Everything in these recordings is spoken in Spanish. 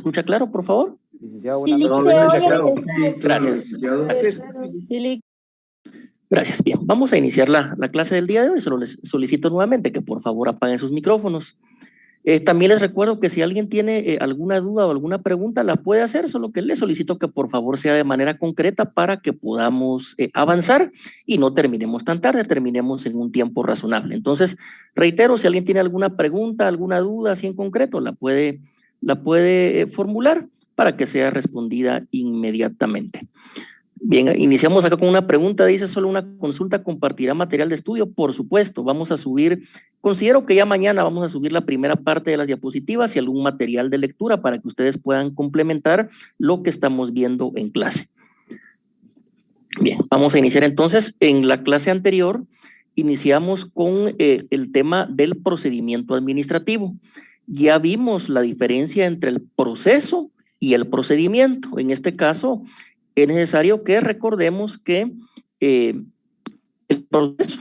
escucha claro, por favor? Licenciado, Sí, buenas le noches. escucha claro. Gracias. Gracias. Bien, vamos a iniciar la clase del día de hoy. Solo les solicito nuevamente que por favor apaguen sus micrófonos. También les recuerdo que si alguien tiene alguna duda o alguna pregunta, la puede hacer, solo que les solicito que por favor sea de manera concreta para que podamos avanzar y no terminemos tan tarde, terminemos en un tiempo razonable. Entonces, reitero, si alguien tiene alguna pregunta, alguna duda así en concreto, la puede formular para que sea respondida inmediatamente. Bien, iniciamos acá con una pregunta, dice: ¿solo una consulta compartirá material de estudio? Por supuesto, vamos a subir, considero que ya mañana vamos a subir la primera parte de las diapositivas y algún material de lectura para que ustedes puedan complementar lo que estamos viendo en clase. Bien, vamos a iniciar entonces. En la clase anterior iniciamos con el tema del procedimiento administrativo. Ya vimos la diferencia entre el proceso y el procedimiento. En este caso, es necesario que recordemos que el proceso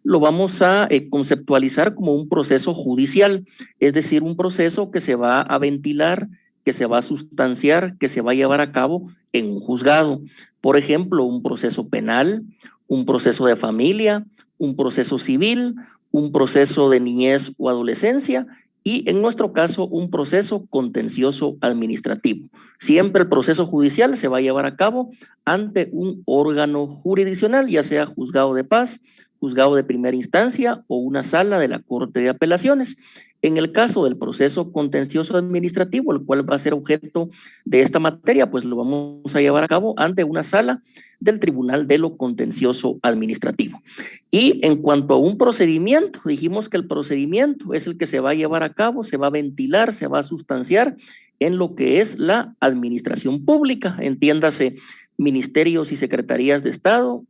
lo vamos a conceptualizar como un proceso judicial, es decir, un proceso que se va a ventilar, que se va a sustanciar, que se va a llevar a cabo en un juzgado. Por ejemplo, un proceso penal, un proceso de familia, un proceso civil, un proceso de niñez o adolescencia y, en nuestro caso, un proceso contencioso administrativo. Siempre el proceso judicial se va a llevar a cabo ante un órgano jurisdiccional, ya sea juzgado de paz, juzgado de primera instancia o una sala de la Corte de Apelaciones. En el caso del proceso contencioso administrativo, el cual va a ser objeto de esta materia, pues lo vamos a llevar a cabo ante una sala del Tribunal de lo Contencioso Administrativo. Y en cuanto a un procedimiento, dijimos que el procedimiento es el que se va a llevar a cabo, se va a ventilar, se va a sustanciar en lo que es la administración pública, entiéndase ministerios y secretarías de Estado,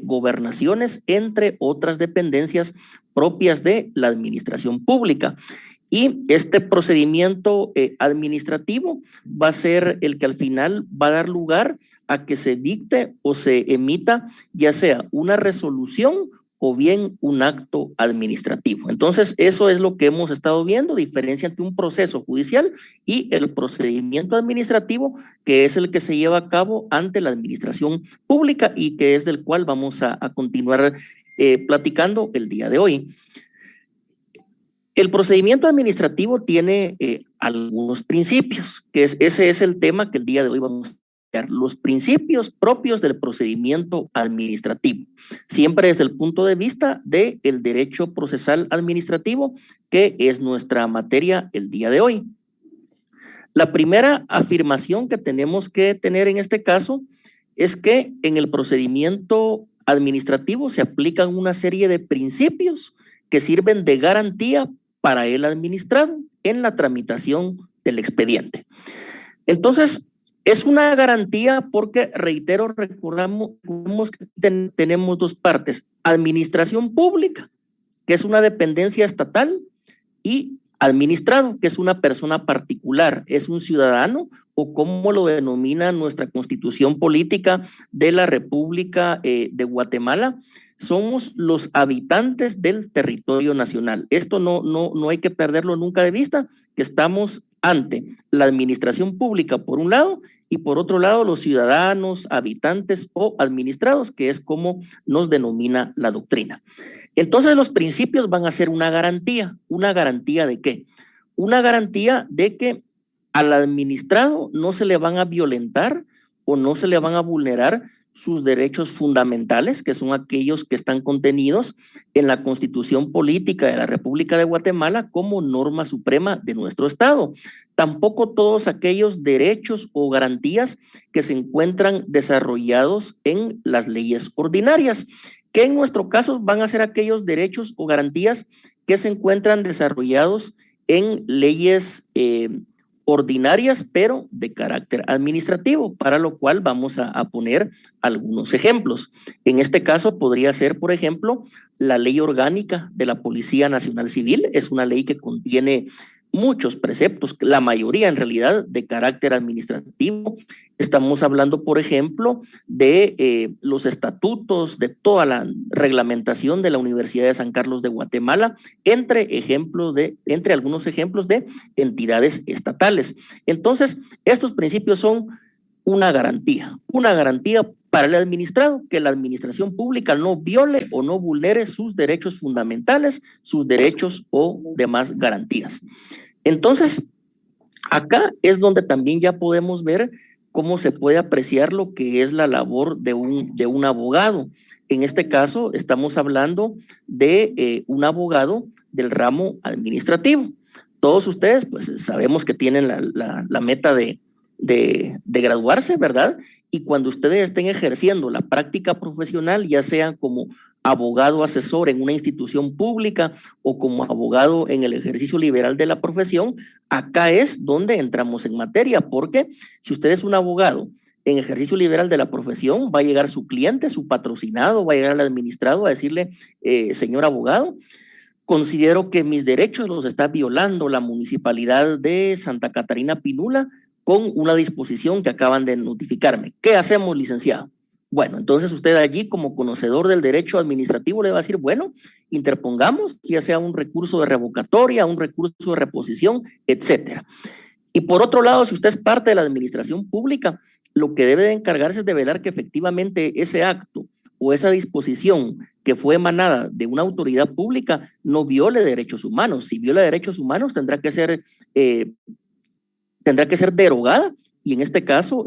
gobernaciones, entre otras dependencias propias de la administración pública. Y este procedimiento administrativo va a ser el que al final va a dar lugar a que se dicte o se emita ya sea una resolución o bien un acto administrativo. Entonces, eso es lo que hemos estado viendo, diferencia entre un proceso judicial y el procedimiento administrativo, que es el que se lleva a cabo ante la administración pública y que es del cual vamos a continuar platicando el día de hoy. El procedimiento administrativo tiene algunos principios, ese es el tema que el día de hoy vamos a ver, los principios propios del procedimiento administrativo, siempre desde el punto de vista del derecho procesal administrativo, que es nuestra materia el día de hoy. La primera afirmación que tenemos que tener en este caso es que en el procedimiento administrativo se aplican una serie de principios que sirven de garantía para el administrado en la tramitación del expediente. Entonces, es una garantía porque, reitero, recordamos que tenemos dos partes: administración pública, que es una dependencia estatal, y administrado, que es una persona particular, es un ciudadano, o como lo denomina nuestra Constitución Política de la República de Guatemala, somos los habitantes del territorio nacional. Esto no hay que perderlo nunca de vista, que estamos ante la administración pública por un lado y por otro lado los ciudadanos, habitantes o administrados, que es como nos denomina la doctrina. Entonces los principios van a ser una garantía ¿de qué? Una garantía de que al administrado no se le van a violentar o no se le van a vulnerar sus derechos fundamentales, que son aquellos que están contenidos en la Constitución Política de la República de Guatemala como norma suprema de nuestro Estado. Tampoco todos aquellos derechos o garantías que se encuentran desarrollados en las leyes ordinarias, que en nuestro caso van a ser aquellos derechos o garantías que se encuentran desarrollados en leyes ordinarias, pero de carácter administrativo, para lo cual vamos a poner algunos ejemplos. En este caso podría ser, por ejemplo, la Ley Orgánica de la Policía Nacional Civil. Es una ley que contiene muchos preceptos, la mayoría en realidad de carácter administrativo. Estamos hablando, por ejemplo, de los estatutos, de toda la reglamentación de la Universidad de San Carlos de Guatemala, entre algunos ejemplos de entidades estatales. Entonces, estos principios son una garantía para el administrado, que la administración pública no viole o no vulnere sus derechos fundamentales, sus derechos o demás garantías. Entonces, acá es donde también ya podemos ver cómo se puede apreciar lo que es la labor de un abogado. En este caso, estamos hablando de un abogado del ramo administrativo. Todos ustedes, pues, sabemos que tienen la meta de graduarse, ¿verdad? Y cuando ustedes estén ejerciendo la práctica profesional, ya sea como abogado asesor en una institución pública o como abogado en el ejercicio liberal de la profesión, acá es donde entramos en materia, porque si usted es un abogado en ejercicio liberal de la profesión, va a llegar su cliente, su patrocinado, va a llegar al administrado a decirle, señor abogado, considero que mis derechos los está violando la municipalidad de Santa Catarina Pinula con una disposición que acaban de notificarme. ¿Qué hacemos, licenciado? Bueno, entonces usted allí como conocedor del derecho administrativo le va a decir, bueno, interpongamos, ya sea un recurso de revocatoria, un recurso de reposición, etcétera. Y por otro lado, si usted es parte de la administración pública, lo que debe de encargarse es de velar que efectivamente ese acto o esa disposición que fue emanada de una autoridad pública no viole derechos humanos. Si viola derechos humanos, tendrá que ser derogada y en este caso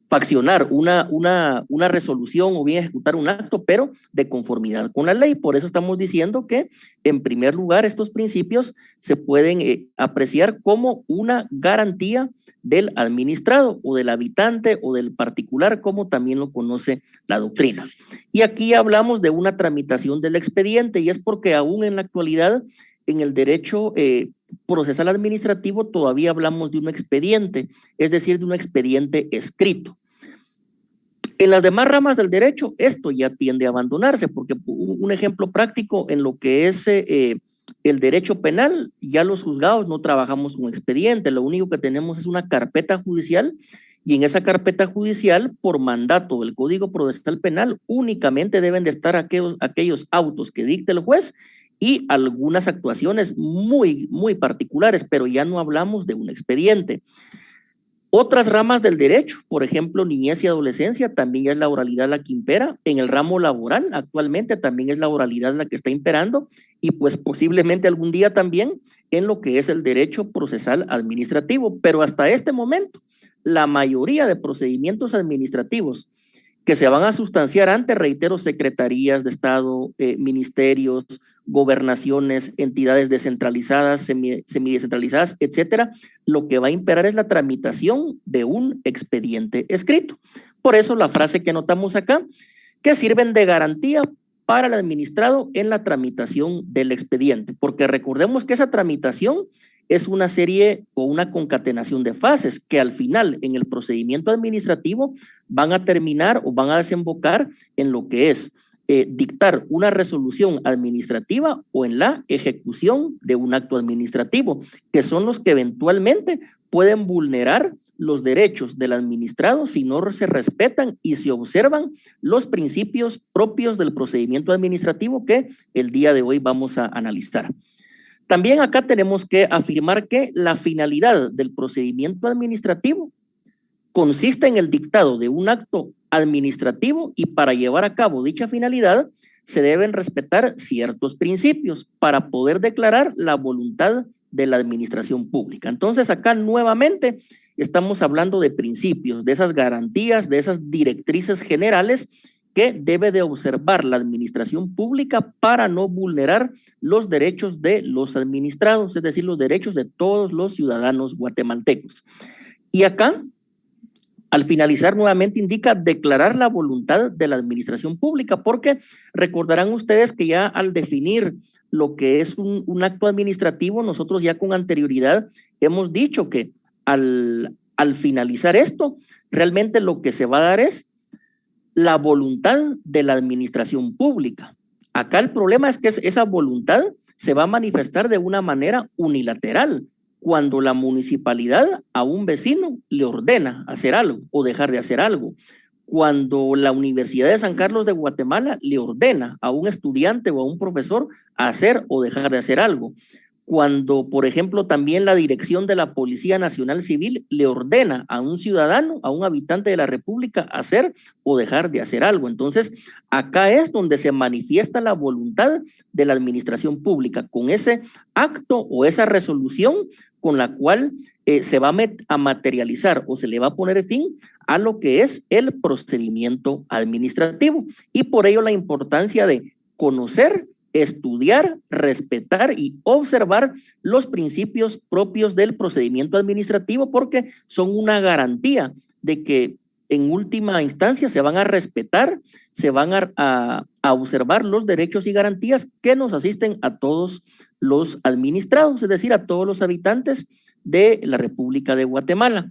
faccionar una resolución o bien ejecutar un acto, pero de conformidad con la ley. Por eso estamos diciendo que, en primer lugar, estos principios se pueden apreciar como una garantía del administrado o del habitante o del particular, como también lo conoce la doctrina. Y aquí hablamos de una tramitación del expediente, y es porque aún en la actualidad, en el derecho procesal administrativo, todavía hablamos de un expediente, es decir, de un expediente escrito. En las demás ramas del derecho, esto ya tiende a abandonarse, porque un ejemplo práctico en lo que es el derecho penal, ya los juzgados no trabajamos con expediente, lo único que tenemos es una carpeta judicial, y en esa carpeta judicial, por mandato del Código Procesal Penal, únicamente deben de estar aquellos autos que dicte el juez y algunas actuaciones muy, muy particulares, pero ya no hablamos de un expediente. Otras ramas del derecho, por ejemplo, niñez y adolescencia, también es la oralidad la que impera. En el ramo laboral, actualmente también es la oralidad la que está imperando, y pues posiblemente algún día también en lo que es el derecho procesal administrativo. Pero hasta este momento, la mayoría de procedimientos administrativos que se van a sustanciar ante, reitero, secretarías de Estado, ministerios, gobernaciones, entidades descentralizadas, semidescentralizadas, etcétera, lo que va a imperar es la tramitación de un expediente escrito. Por eso la frase que anotamos acá, que sirven de garantía para el administrado en la tramitación del expediente, porque recordemos que esa tramitación es una serie o una concatenación de fases que al final en el procedimiento administrativo van a terminar o van a desembocar en lo que es dictar una resolución administrativa o en la ejecución de un acto administrativo, que son los que eventualmente pueden vulnerar los derechos del administrado si no se respetan y se observan los principios propios del procedimiento administrativo que el día de hoy vamos a analizar. También acá tenemos que afirmar que la finalidad del procedimiento administrativo consiste en el dictado de un acto administrativo, y para llevar a cabo dicha finalidad se deben respetar ciertos principios para poder declarar la voluntad de la administración pública. Entonces acá nuevamente estamos hablando de principios, de esas garantías, de esas directrices generales que debe de observar la administración pública para no vulnerar los derechos de los administrados, es decir, los derechos de todos los ciudadanos guatemaltecos. Y acá, al finalizar, nuevamente indica declarar la voluntad de la administración pública, porque recordarán ustedes que ya al definir lo que es un acto administrativo, nosotros ya con anterioridad hemos dicho que al finalizar esto, realmente lo que se va a dar es la voluntad de la administración pública. Acá el problema es que esa voluntad se va a manifestar de una manera unilateral, cuando la municipalidad a un vecino le ordena hacer algo o dejar de hacer algo. Cuando la Universidad de San Carlos de Guatemala le ordena a un estudiante o a un profesor hacer o dejar de hacer algo. Cuando, por ejemplo, también la dirección de la Policía Nacional Civil le ordena a un ciudadano, a un habitante de la República, hacer o dejar de hacer algo. Entonces, acá es donde se manifiesta la voluntad de la administración pública, con ese acto o esa resolución con la cual se va a materializar o se le va a poner fin a lo que es el procedimiento administrativo. Y por ello la importancia de conocer, estudiar, respetar y observar los principios propios del procedimiento administrativo, porque son una garantía de que en última instancia se van a respetar, se van a observar los derechos y garantías que nos asisten a todos los administrados, es decir, a todos los habitantes de la República de Guatemala.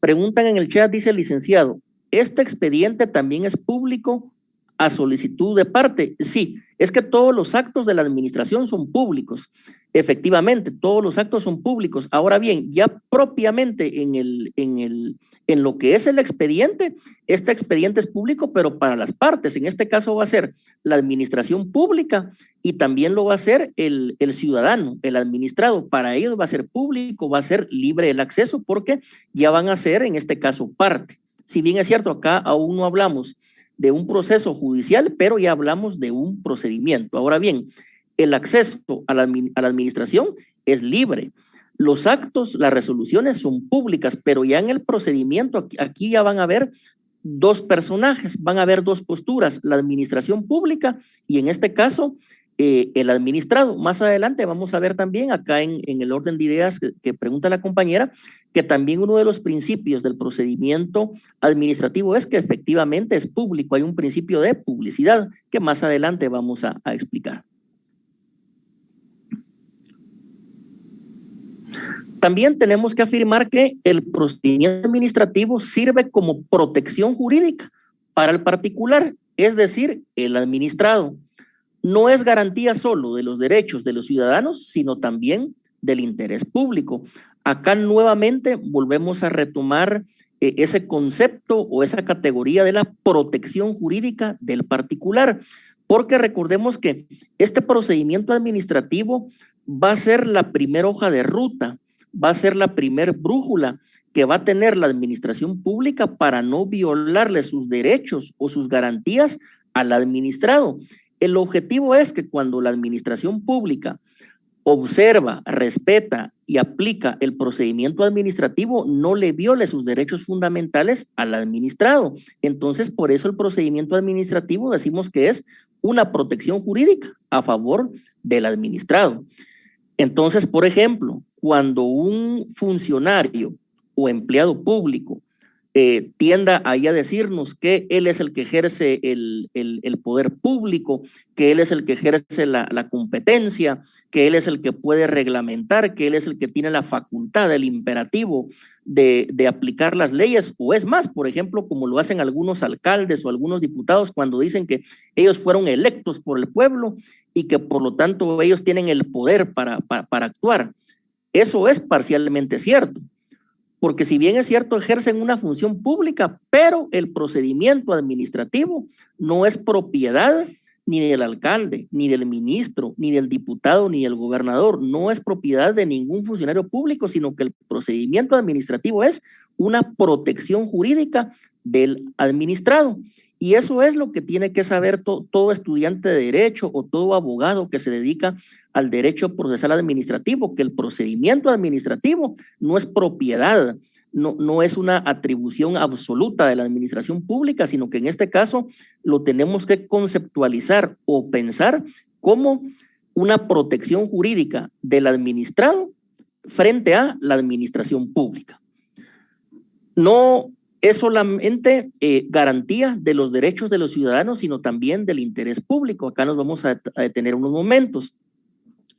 Preguntan en el chat, dice el licenciado, ¿este expediente también es público a solicitud de parte? Sí, es que todos los actos de la administración son públicos. Efectivamente, todos los actos son públicos. Ahora bien, ya propiamente en lo que es el expediente, este expediente es público, pero para las partes. En este caso va a ser la administración pública y también lo va a hacer el ciudadano, el administrado. Para ellos va a ser público, va a ser libre el acceso, porque ya van a ser, en este caso, parte. Si bien es cierto, acá aún no hablamos de un proceso judicial, pero ya hablamos de un procedimiento. Ahora bien, el acceso a la administración es libre. Los actos, las resoluciones son públicas, pero ya en el procedimiento, aquí ya van a haber dos personajes, van a haber dos posturas, la administración pública y en este caso el administrado. Más adelante vamos a ver también acá en el orden de ideas que pregunta la compañera, que también uno de los principios del procedimiento administrativo es que efectivamente es público, hay un principio de publicidad que más adelante vamos a explicar. También tenemos que afirmar que el procedimiento administrativo sirve como protección jurídica para el particular, es decir, el administrado. No es garantía solo de los derechos de los ciudadanos, sino también del interés público. Acá nuevamente volvemos a retomar ese concepto o esa categoría de la protección jurídica del particular, porque recordemos que este procedimiento administrativo va a ser la primera hoja de ruta, va a ser la primer brújula que va a tener la administración pública para no violarle sus derechos o sus garantías al administrado. El objetivo es que cuando la administración pública observa, respeta y aplica el procedimiento administrativo, no le viole sus derechos fundamentales al administrado. Entonces, por eso el procedimiento administrativo decimos que es una protección jurídica a favor del administrado. Entonces, por ejemplo, cuando un funcionario o empleado público tienda ahí a decirnos que él es el que ejerce el poder público, que él es el que ejerce la competencia, que él es el que puede reglamentar, que él es el que tiene la facultad, el imperativo de aplicar las leyes, o es más, por ejemplo, como lo hacen algunos alcaldes o algunos diputados cuando dicen que ellos fueron electos por el pueblo y que por lo tanto ellos tienen el poder para actuar. Eso es parcialmente cierto, porque si bien es cierto ejercen una función pública, pero el procedimiento administrativo no es propiedad ni del alcalde, ni del ministro, ni del diputado, ni del gobernador, no es propiedad de ningún funcionario público, sino que el procedimiento administrativo es una protección jurídica del administrado. Y eso es lo que tiene que saber todo estudiante de derecho o todo abogado que se dedica al derecho procesal administrativo, que el procedimiento administrativo no es propiedad, no es una atribución absoluta de la administración pública, sino que en este caso lo tenemos que conceptualizar o pensar como una protección jurídica del administrado frente a la administración pública. No es solamente garantía de los derechos de los ciudadanos, sino también del interés público. Acá nos vamos a detener unos momentos.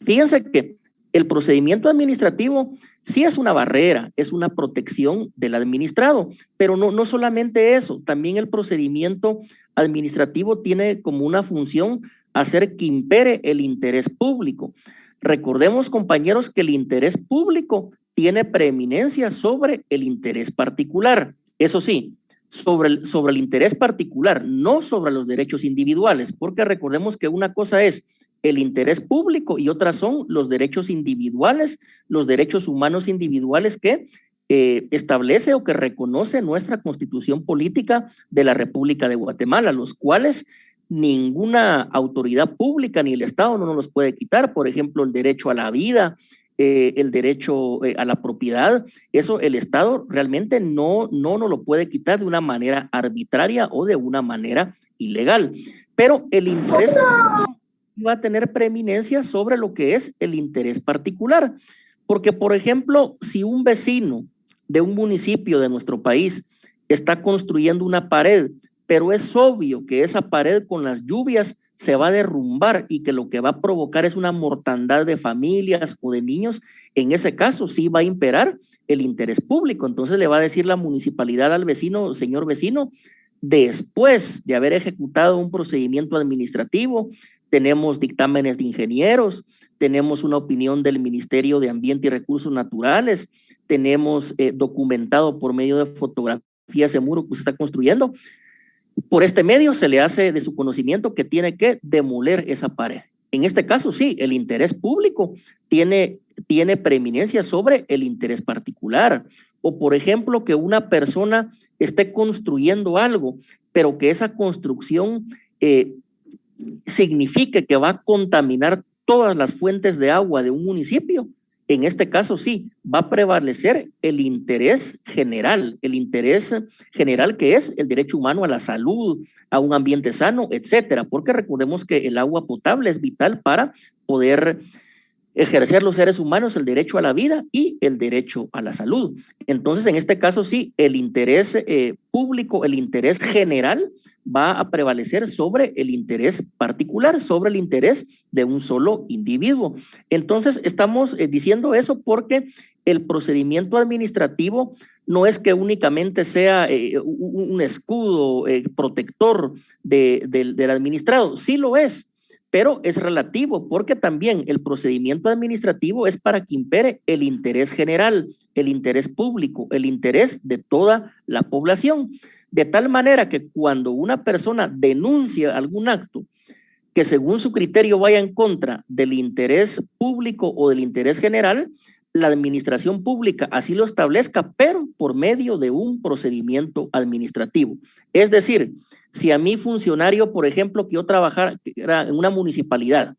Fíjense que el procedimiento administrativo sí es una barrera, es una protección del administrado, pero no solamente eso, también el procedimiento administrativo tiene como una función hacer que impere el interés público. Recordemos, compañeros, que el interés público tiene preeminencia sobre el interés particular. Eso sí, sobre el interés particular, no sobre los derechos individuales, porque recordemos que una cosa es el interés público y otras son los derechos individuales, los derechos humanos individuales que establece o que reconoce nuestra Constitución Política de la República de Guatemala, los cuales ninguna autoridad pública ni el Estado no nos los puede quitar. Por ejemplo, el derecho a la vida, el derecho a la propiedad, eso el Estado realmente no nos lo puede quitar de una manera arbitraria o de una manera ilegal. Pero el interés va a tener preeminencia sobre lo que es el interés particular. Porque, por ejemplo, si un vecino de un municipio de nuestro país está construyendo una pared, pero es obvio que esa pared con las lluvias se va a derrumbar y que lo que va a provocar es una mortandad de familias o de niños, en ese caso sí va a imperar el interés público. Entonces le va a decir la municipalidad al vecino, señor vecino, después de haber ejecutado un procedimiento administrativo, tenemos dictámenes de ingenieros, tenemos una opinión del Ministerio de Ambiente y Recursos Naturales, tenemos documentado por medio de fotografías ese muro que se está construyendo. Por este medio se le hace de su conocimiento que tiene que demoler esa pared. En este caso, sí, el interés público tiene preeminencia sobre el interés particular. O, por ejemplo, que una persona esté construyendo algo, pero que esa construcción signifique que va a contaminar todas las fuentes de agua de un municipio. En este caso sí, va a prevalecer el interés general que es el derecho humano a la salud, a un ambiente sano, etcétera, porque recordemos que el agua potable es vital para poder ejercer los seres humanos el derecho a la vida y el derecho a la salud. Entonces, en este caso sí, el interés público, el interés general va a prevalecer sobre el interés particular, sobre el interés de un solo individuo. Entonces, estamos diciendo eso porque el procedimiento administrativo no es que únicamente sea un escudo protector del administrado, sí lo es, pero es relativo porque también el procedimiento administrativo es para que impere el interés general, el interés público, el interés de toda la población. De tal manera que cuando una persona denuncia algún acto que según su criterio vaya en contra del interés público o del interés general, la administración pública así lo establezca, pero por medio de un procedimiento administrativo. Es decir, si a mí funcionario, por ejemplo, que yo trabajara en una municipalidad,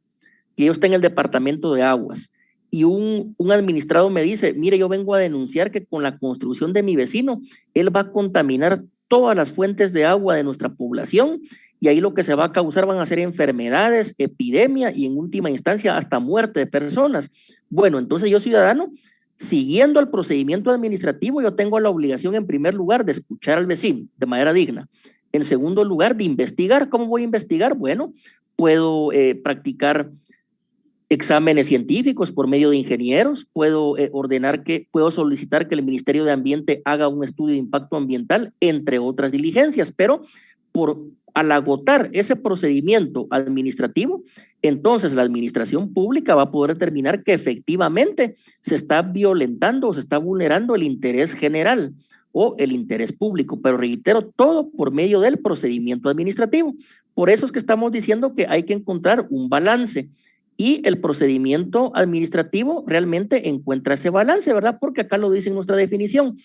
que yo esté en el departamento de aguas, y un administrado me dice, mire, yo vengo a denunciar que con la construcción de mi vecino, él va a contaminar todas las fuentes de agua de nuestra población, y ahí lo que se va a causar van a ser enfermedades, epidemia y en última instancia hasta muerte de personas. Bueno, entonces yo ciudadano, siguiendo el procedimiento administrativo, yo tengo la obligación en primer lugar de escuchar al vecino de manera digna. En segundo lugar, de investigar. ¿Cómo voy a investigar? Bueno, puedo practicar exámenes científicos por medio de ingenieros, puedo solicitar que el Ministerio de Ambiente haga un estudio de impacto ambiental, entre otras diligencias, pero al agotar ese procedimiento administrativo, entonces la administración pública va a poder determinar que efectivamente se está violentando o se está vulnerando el interés general o el interés público, pero reitero, todo por medio del procedimiento administrativo. Por eso es que estamos diciendo que hay que encontrar un balance y el procedimiento administrativo realmente encuentra ese balance, ¿verdad? Porque acá lo dice en nuestra definición,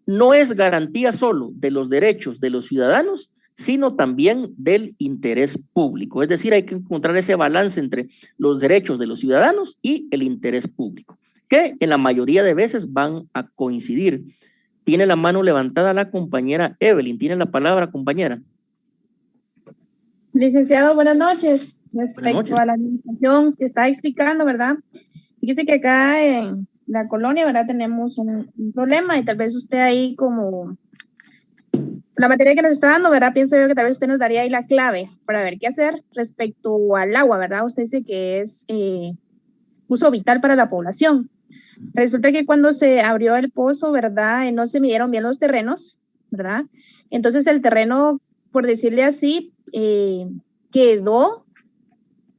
no es garantía solo de los derechos de los ciudadanos, sino también del interés público. Es decir, hay que encontrar ese balance entre los derechos de los ciudadanos y el interés público, que en la mayoría de veces van a coincidir. Tiene la mano levantada la compañera Evelyn. Tiene la palabra, compañera. Licenciado, buenas noches. Respecto a la administración que está explicando, ¿verdad? Fíjese que acá en la colonia, ¿verdad? Tenemos un problema y tal vez usted ahí como la materia que nos está dando, ¿verdad? Pienso yo que tal vez usted nos daría ahí la clave para ver qué hacer respecto al agua, ¿verdad? Usted dice que es uso vital para la población. Resulta que cuando se abrió el pozo, ¿verdad? No se midieron bien los terrenos, ¿verdad? Entonces el terreno, por decirle así, quedó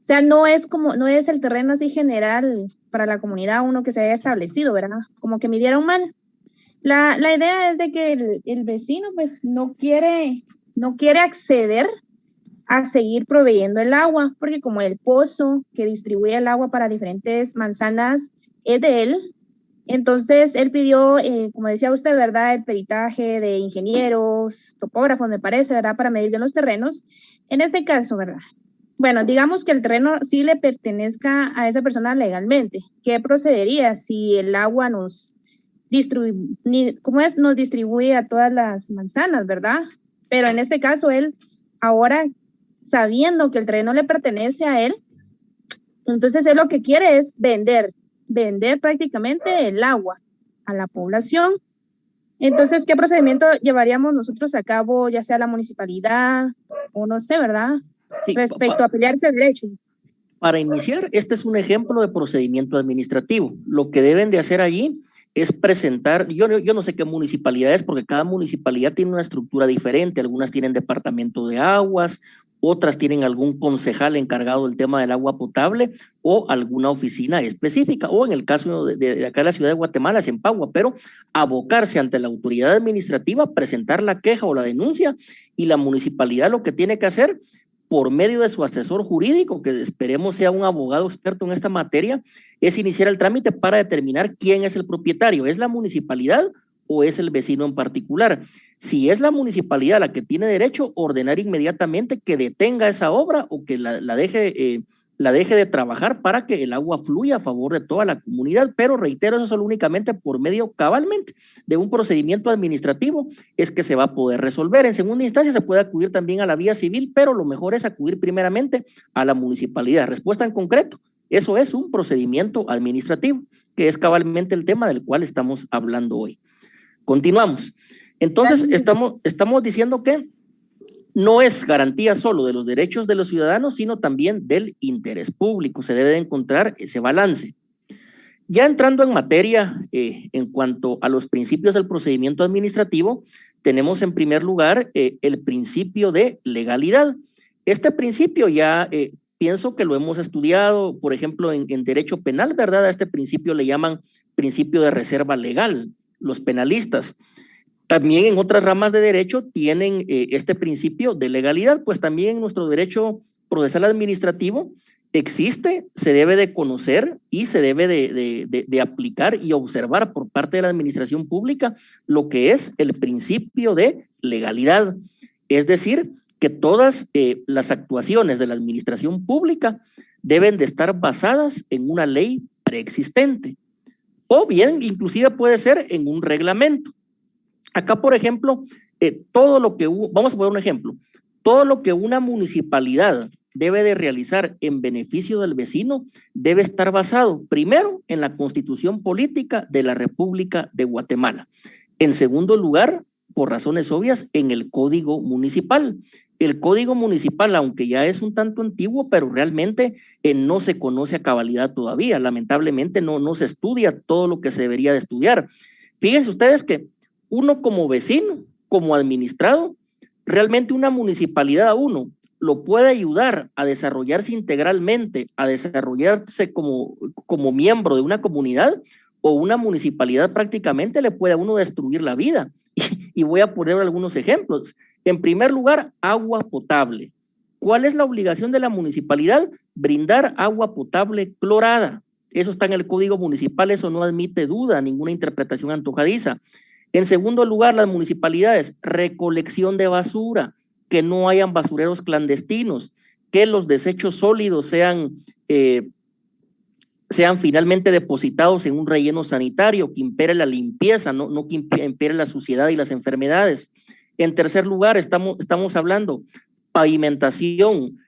O sea, no es el terreno así general para la comunidad, uno que se haya establecido, ¿verdad? Como que midieron mal. La idea es de que el vecino pues no quiere acceder a seguir proveyendo el agua, porque como el pozo que distribuye el agua para diferentes manzanas es de él, entonces él pidió, como decía usted, ¿verdad? El peritaje de ingenieros, topógrafos, me parece, ¿verdad? Para medir bien los terrenos. En este caso, ¿verdad? Bueno, digamos que el terreno sí le pertenezca a esa persona legalmente. ¿Qué procedería si el agua nos nos distribuye a todas las manzanas, ¿verdad? Pero en este caso, él ahora, sabiendo que el terreno le pertenece a él, entonces él lo que quiere es vender prácticamente el agua a la población. Entonces, ¿qué procedimiento llevaríamos nosotros a cabo, ya sea la municipalidad o no sé, ¿verdad? Sí, respecto a pelearse el derecho. Para iniciar, este es un ejemplo de procedimiento administrativo. Lo que deben de hacer allí es presentar, yo no sé qué municipalidad es, porque cada municipalidad tiene una estructura diferente, algunas tienen departamento de aguas, otras tienen algún concejal encargado del tema del agua potable o alguna oficina específica, o en el caso de acá en la ciudad de Guatemala es en Pagua, pero abocarse ante la autoridad administrativa, presentar la queja o la denuncia, y la municipalidad lo que tiene que hacer por medio de su asesor jurídico, que esperemos sea un abogado experto en esta materia, es iniciar el trámite para determinar quién es el propietario. ¿Es la municipalidad o es el vecino en particular? Si es la municipalidad la que tiene derecho, ordenar inmediatamente que detenga esa obra o que la deje de trabajar para que el agua fluya a favor de toda la comunidad, pero reitero, eso solo únicamente por medio cabalmente de un procedimiento administrativo es que se va a poder resolver. En segunda instancia se puede acudir también a la vía civil, pero lo mejor es acudir primeramente a la municipalidad. Respuesta en concreto, eso es un procedimiento administrativo, que es cabalmente el tema del cual estamos hablando hoy. Continuamos. Entonces, estamos diciendo que no es garantía solo de los derechos de los ciudadanos, sino también del interés público. Se debe de encontrar ese balance. Ya entrando en materia, en cuanto a los principios del procedimiento administrativo, tenemos en primer lugar el principio de legalidad. Este principio ya pienso que lo hemos estudiado, por ejemplo, en derecho penal, ¿verdad? A este principio le llaman principio de reserva legal, los penalistas. También en otras ramas de derecho tienen este principio de legalidad, pues también en nuestro derecho procesal administrativo existe, se debe de conocer y se debe de aplicar y observar por parte de la administración pública lo que es el principio de legalidad. Es decir, que todas las actuaciones de la administración pública deben de estar basadas en una ley preexistente, o bien inclusive puede ser en un reglamento. Acá, por ejemplo, vamos a poner un ejemplo, todo lo que una municipalidad debe de realizar en beneficio del vecino debe estar basado primero en la Constitución Política de la República de Guatemala. En segundo lugar, por razones obvias, en el Código Municipal. El Código Municipal, aunque ya es un tanto antiguo, pero realmente no se conoce a cabalidad todavía. Lamentablemente no se estudia todo lo que se debería de estudiar. Fíjense ustedes que uno como vecino, como administrado, realmente una municipalidad a uno lo puede ayudar a desarrollarse integralmente, a desarrollarse como miembro de una comunidad, o una municipalidad prácticamente le puede a uno destruir la vida. Y voy a poner algunos ejemplos. En primer lugar, agua potable. ¿Cuál es la obligación de la municipalidad? Brindar agua potable clorada. Eso está en el Código Municipal, eso no admite duda, ninguna interpretación antojadiza. En segundo lugar, las municipalidades, recolección de basura, que no hayan basureros clandestinos, que los desechos sólidos sean finalmente depositados en un relleno sanitario, que impere la limpieza, no que impere la suciedad y las enfermedades. En tercer lugar, estamos hablando pavimentación,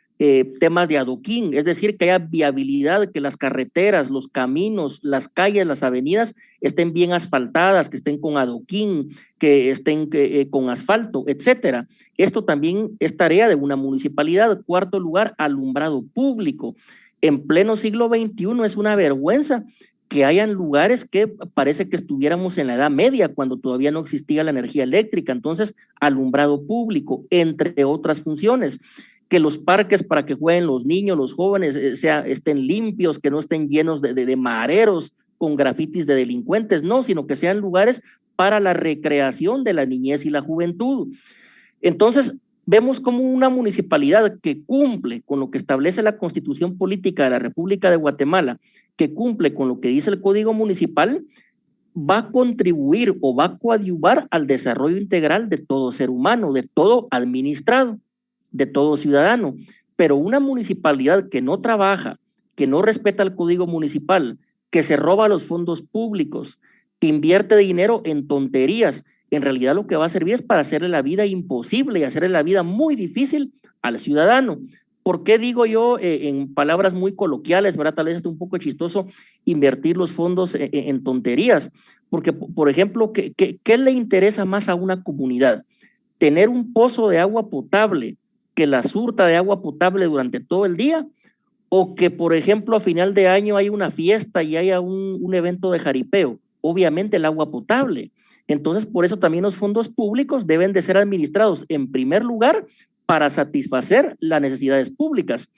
temas de adoquín, es decir, que haya viabilidad, que las carreteras, los caminos, las calles, las avenidas estén bien asfaltadas, que estén con adoquín, que estén con asfalto, etcétera. Esto también es tarea de una municipalidad. Cuarto lugar, alumbrado público. En pleno siglo XXI es una vergüenza que hayan lugares que parece que estuviéramos en la Edad Media, cuando todavía no existía la energía eléctrica. Entonces, alumbrado público, entre otras funciones. que los parques para que jueguen los niños, los jóvenes, estén limpios, que no estén llenos de mareros con grafitis de delincuentes, no, sino que sean lugares para la recreación de la niñez y la juventud. Entonces, vemos como una municipalidad que cumple con lo que establece la Constitución Política de la República de Guatemala, que cumple con lo que dice el Código Municipal, va a contribuir o va a coadyuvar al desarrollo integral de todo ser humano, de todo administrado, de todo ciudadano. Pero una municipalidad que no trabaja, que no respeta el Código Municipal, que se roba los fondos públicos, que invierte dinero en tonterías, en realidad lo que va a servir es para hacerle la vida imposible y hacerle la vida muy difícil al ciudadano. ¿Por qué digo yo, en palabras muy coloquiales, ¿verdad? Tal vez es un poco chistoso, invertir los fondos en tonterías? Porque, por ejemplo, ¿qué le interesa más a una comunidad? ¿Tener un pozo de agua potable que la surta de agua potable durante todo el día? ¿O que, por ejemplo, a final de año hay una fiesta y haya un evento de jaripeo? Obviamente el agua potable. Entonces, por eso también los fondos públicos deben de ser administrados, en primer lugar, para satisfacer las necesidades públicas.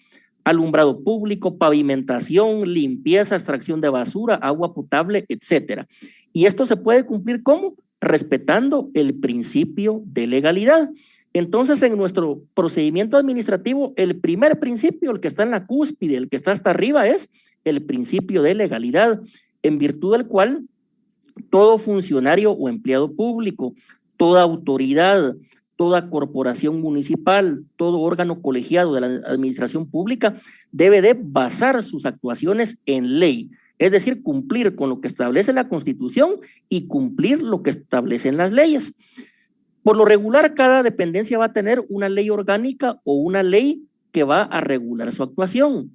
Alumbrado público, pavimentación, limpieza, extracción de basura, agua potable, etcétera. Y esto se puede cumplir ¿cómo? Respetando el principio de legalidad. Entonces, en nuestro procedimiento administrativo, el primer principio, el que está en la cúspide, el que está hasta arriba, es el principio de legalidad, en virtud del cual todo funcionario o empleado público, toda autoridad, toda corporación municipal, todo órgano colegiado de la administración pública debe de basar sus actuaciones en ley, es decir, cumplir con lo que establece la Constitución y cumplir lo que establecen las leyes. Por lo regular, cada dependencia va a tener una ley orgánica o una ley que va a regular su actuación.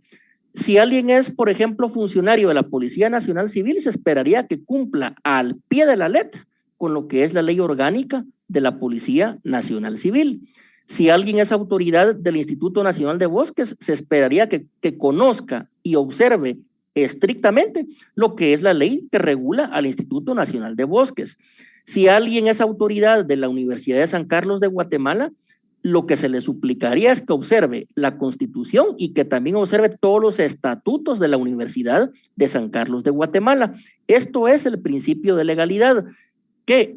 Si alguien es, por ejemplo, funcionario de la Policía Nacional Civil, se esperaría que cumpla al pie de la letra con lo que es la ley orgánica de la Policía Nacional Civil. Si alguien es autoridad del Instituto Nacional de Bosques, se esperaría que conozca y observe estrictamente lo que es la ley que regula al Instituto Nacional de Bosques. Si alguien es autoridad de la Universidad de San Carlos de Guatemala, lo que se le suplicaría es que observe la Constitución y que también observe todos los estatutos de la Universidad de San Carlos de Guatemala. Esto es el principio de legalidad, que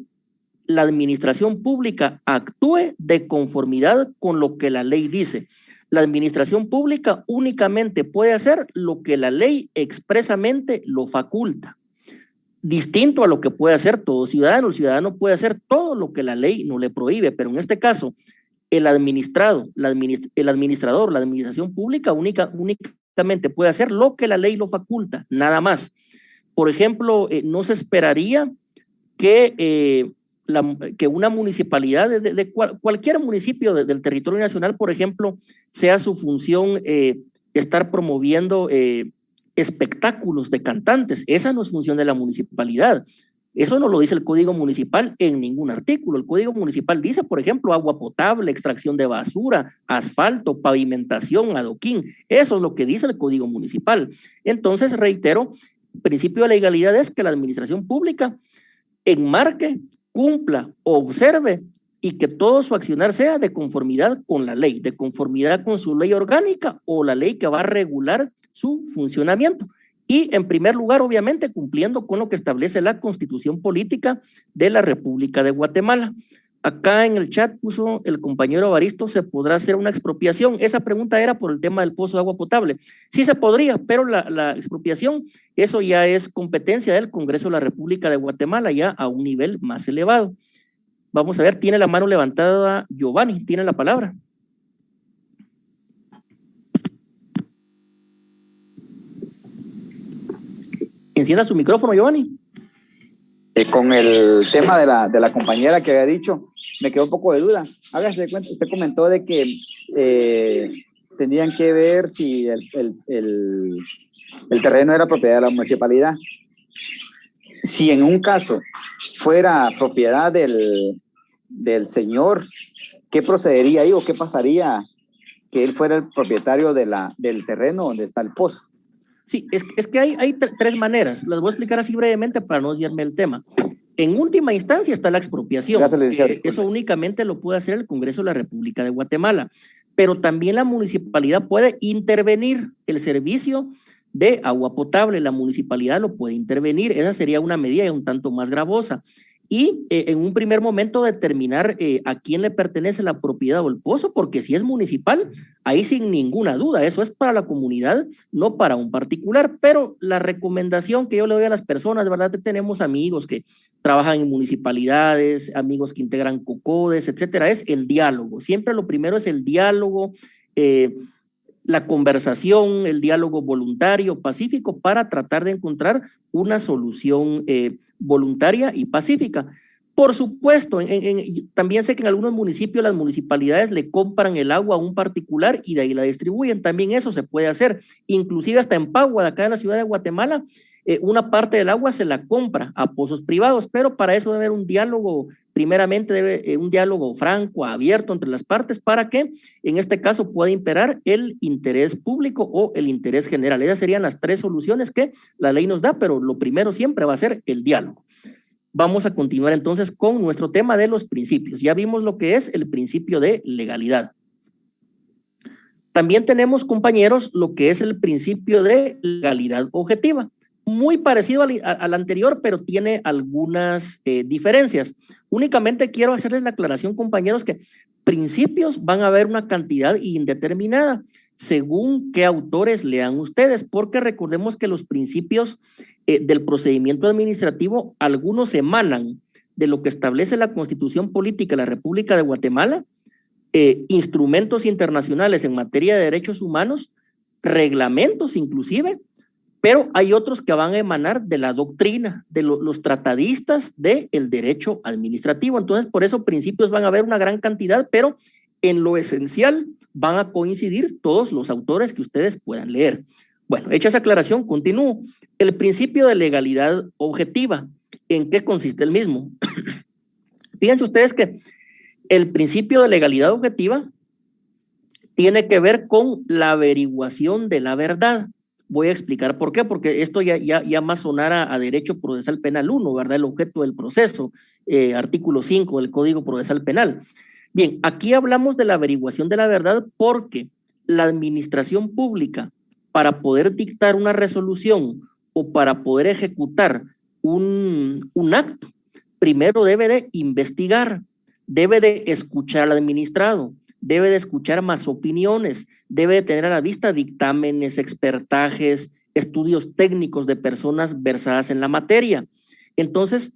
la administración pública actúe de conformidad con lo que la ley dice. La administración pública únicamente puede hacer lo que la ley expresamente lo faculta, distinto a lo que puede hacer todo ciudadano. El ciudadano puede hacer todo lo que la ley no le prohíbe, pero en este caso, el administrador, la administración pública únicamente puede hacer lo que la ley lo faculta, nada más. Por ejemplo, no se esperaría que una municipalidad, cualquier municipio del territorio nacional, por ejemplo, sea su función estar promoviendo espectáculos de cantantes. Esa no es función de la municipalidad. Eso no lo dice el Código Municipal en ningún artículo. El Código Municipal dice, por ejemplo, agua potable, extracción de basura, asfalto, pavimentación, adoquín. Eso es lo que dice el Código Municipal. Entonces, reitero, el principio de legalidad es que la administración pública enmarque, cumpla, observe y que todo su accionar sea de conformidad con la ley, de conformidad con su ley orgánica o la ley que va a regular su funcionamiento. Y en primer lugar, obviamente, cumpliendo con lo que establece la Constitución Política de la República de Guatemala. Acá en el chat puso el compañero Evaristo, ¿se podrá hacer una expropiación? Esa pregunta era por el tema del pozo de agua potable. Sí se podría, pero la expropiación, eso ya es competencia del Congreso de la República de Guatemala, ya a un nivel más elevado. Vamos a ver, tiene la mano levantada Giovanni, tiene la palabra. Encienda su micrófono, Giovanni. Con el tema de la compañera que había dicho, me quedó un poco de duda. Hágase de cuenta, usted comentó de que tenían que ver si el terreno era propiedad de la municipalidad. Si en un caso fuera propiedad del señor, ¿qué procedería ahí o qué pasaría que él fuera el propietario del terreno donde está el pozo? Sí, es que hay tres maneras. Las voy a explicar así brevemente para no desviarme del tema. En última instancia está la expropiación. Eso únicamente lo puede hacer el Congreso de la República de Guatemala. pero también la municipalidad puede intervenir el servicio de agua potable, la municipalidad lo puede intervenir, esa sería una medida un tanto más gravosa. Y en un primer momento determinar a quién le pertenece la propiedad o el pozo, porque si es municipal, ahí sin ninguna duda, eso es para la comunidad, no para un particular, pero la recomendación que yo le doy a las personas, de verdad que tenemos amigos que trabajan en municipalidades, amigos que integran COCODES, etcétera, es el diálogo, siempre lo primero es el diálogo, la conversación, el diálogo voluntario, pacífico, para tratar de encontrar una solución voluntaria y pacífica. Por supuesto, también sé que en algunos municipios las municipalidades le compran el agua a un particular y de ahí la distribuyen, también eso se puede hacer, inclusive hasta en Pagua, acá en la ciudad de Guatemala, una parte del agua se la compra a pozos privados, pero para eso debe haber un diálogo, primeramente debe un diálogo franco, abierto entre las partes, para que en este caso pueda imperar el interés público o el interés general. Esas serían las tres soluciones que la ley nos da, pero lo primero siempre va a ser el diálogo. Vamos a continuar entonces con nuestro tema de los principios. Ya vimos lo que es el principio de legalidad. También tenemos, compañeros, lo que es el principio de legalidad objetiva. Muy parecido al anterior, pero tiene algunas diferencias. Únicamente quiero hacerles la aclaración, compañeros, que principios van a haber una cantidad indeterminada, según qué autores lean ustedes, porque recordemos que los principios del procedimiento administrativo, algunos emanan de lo que establece la Constitución Política de la República de Guatemala, instrumentos internacionales en materia de derechos humanos, reglamentos inclusive, pero hay otros que van a emanar de la doctrina, de los tratadistas del derecho administrativo. Entonces, por eso principios van a haber una gran cantidad, pero en lo esencial van a coincidir todos los autores que ustedes puedan leer. Bueno, hecha esa aclaración, continúo. El principio de legalidad objetiva, ¿en qué consiste el mismo? Fíjense ustedes que el principio de legalidad objetiva tiene que ver con la averiguación de la verdad. Voy a explicar por qué, porque esto ya más sonara a Derecho Procesal Penal 1, ¿verdad? El objeto del proceso, artículo 5 del Código Procesal Penal. Bien, aquí hablamos de la averiguación de la verdad porque la administración pública, para poder dictar una resolución o para poder ejecutar un acto, primero debe de investigar, debe de escuchar al administrado, debe de escuchar más opiniones, debe de tener a la vista dictámenes, expertajes, estudios técnicos de personas versadas en la materia. Entonces,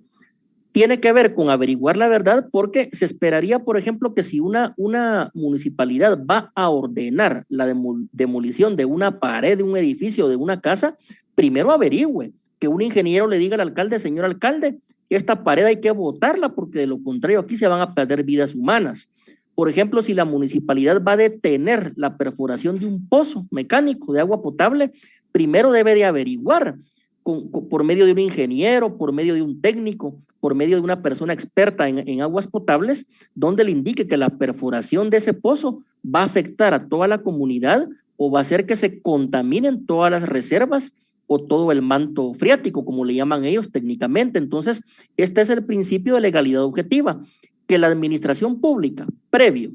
tiene que ver con averiguar la verdad porque se esperaría, por ejemplo, que si una municipalidad va a ordenar la demolición de una pared de un edificio, de una casa, primero averigüe, que un ingeniero le diga al alcalde, señor alcalde, esta pared hay que botarla porque de lo contrario aquí se van a perder vidas humanas. Por ejemplo, si la municipalidad va a detener la perforación de un pozo mecánico de agua potable, primero debe de averiguar por medio de un ingeniero, por medio de un técnico, por medio de una persona experta en aguas potables, donde le indique que la perforación de ese pozo va a afectar a toda la comunidad o va a hacer que se contaminen todas las reservas o todo el manto freático, como le llaman ellos técnicamente. Entonces, este es el principio de legalidad objetiva, que la administración pública, previo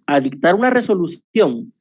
a dictar una resolución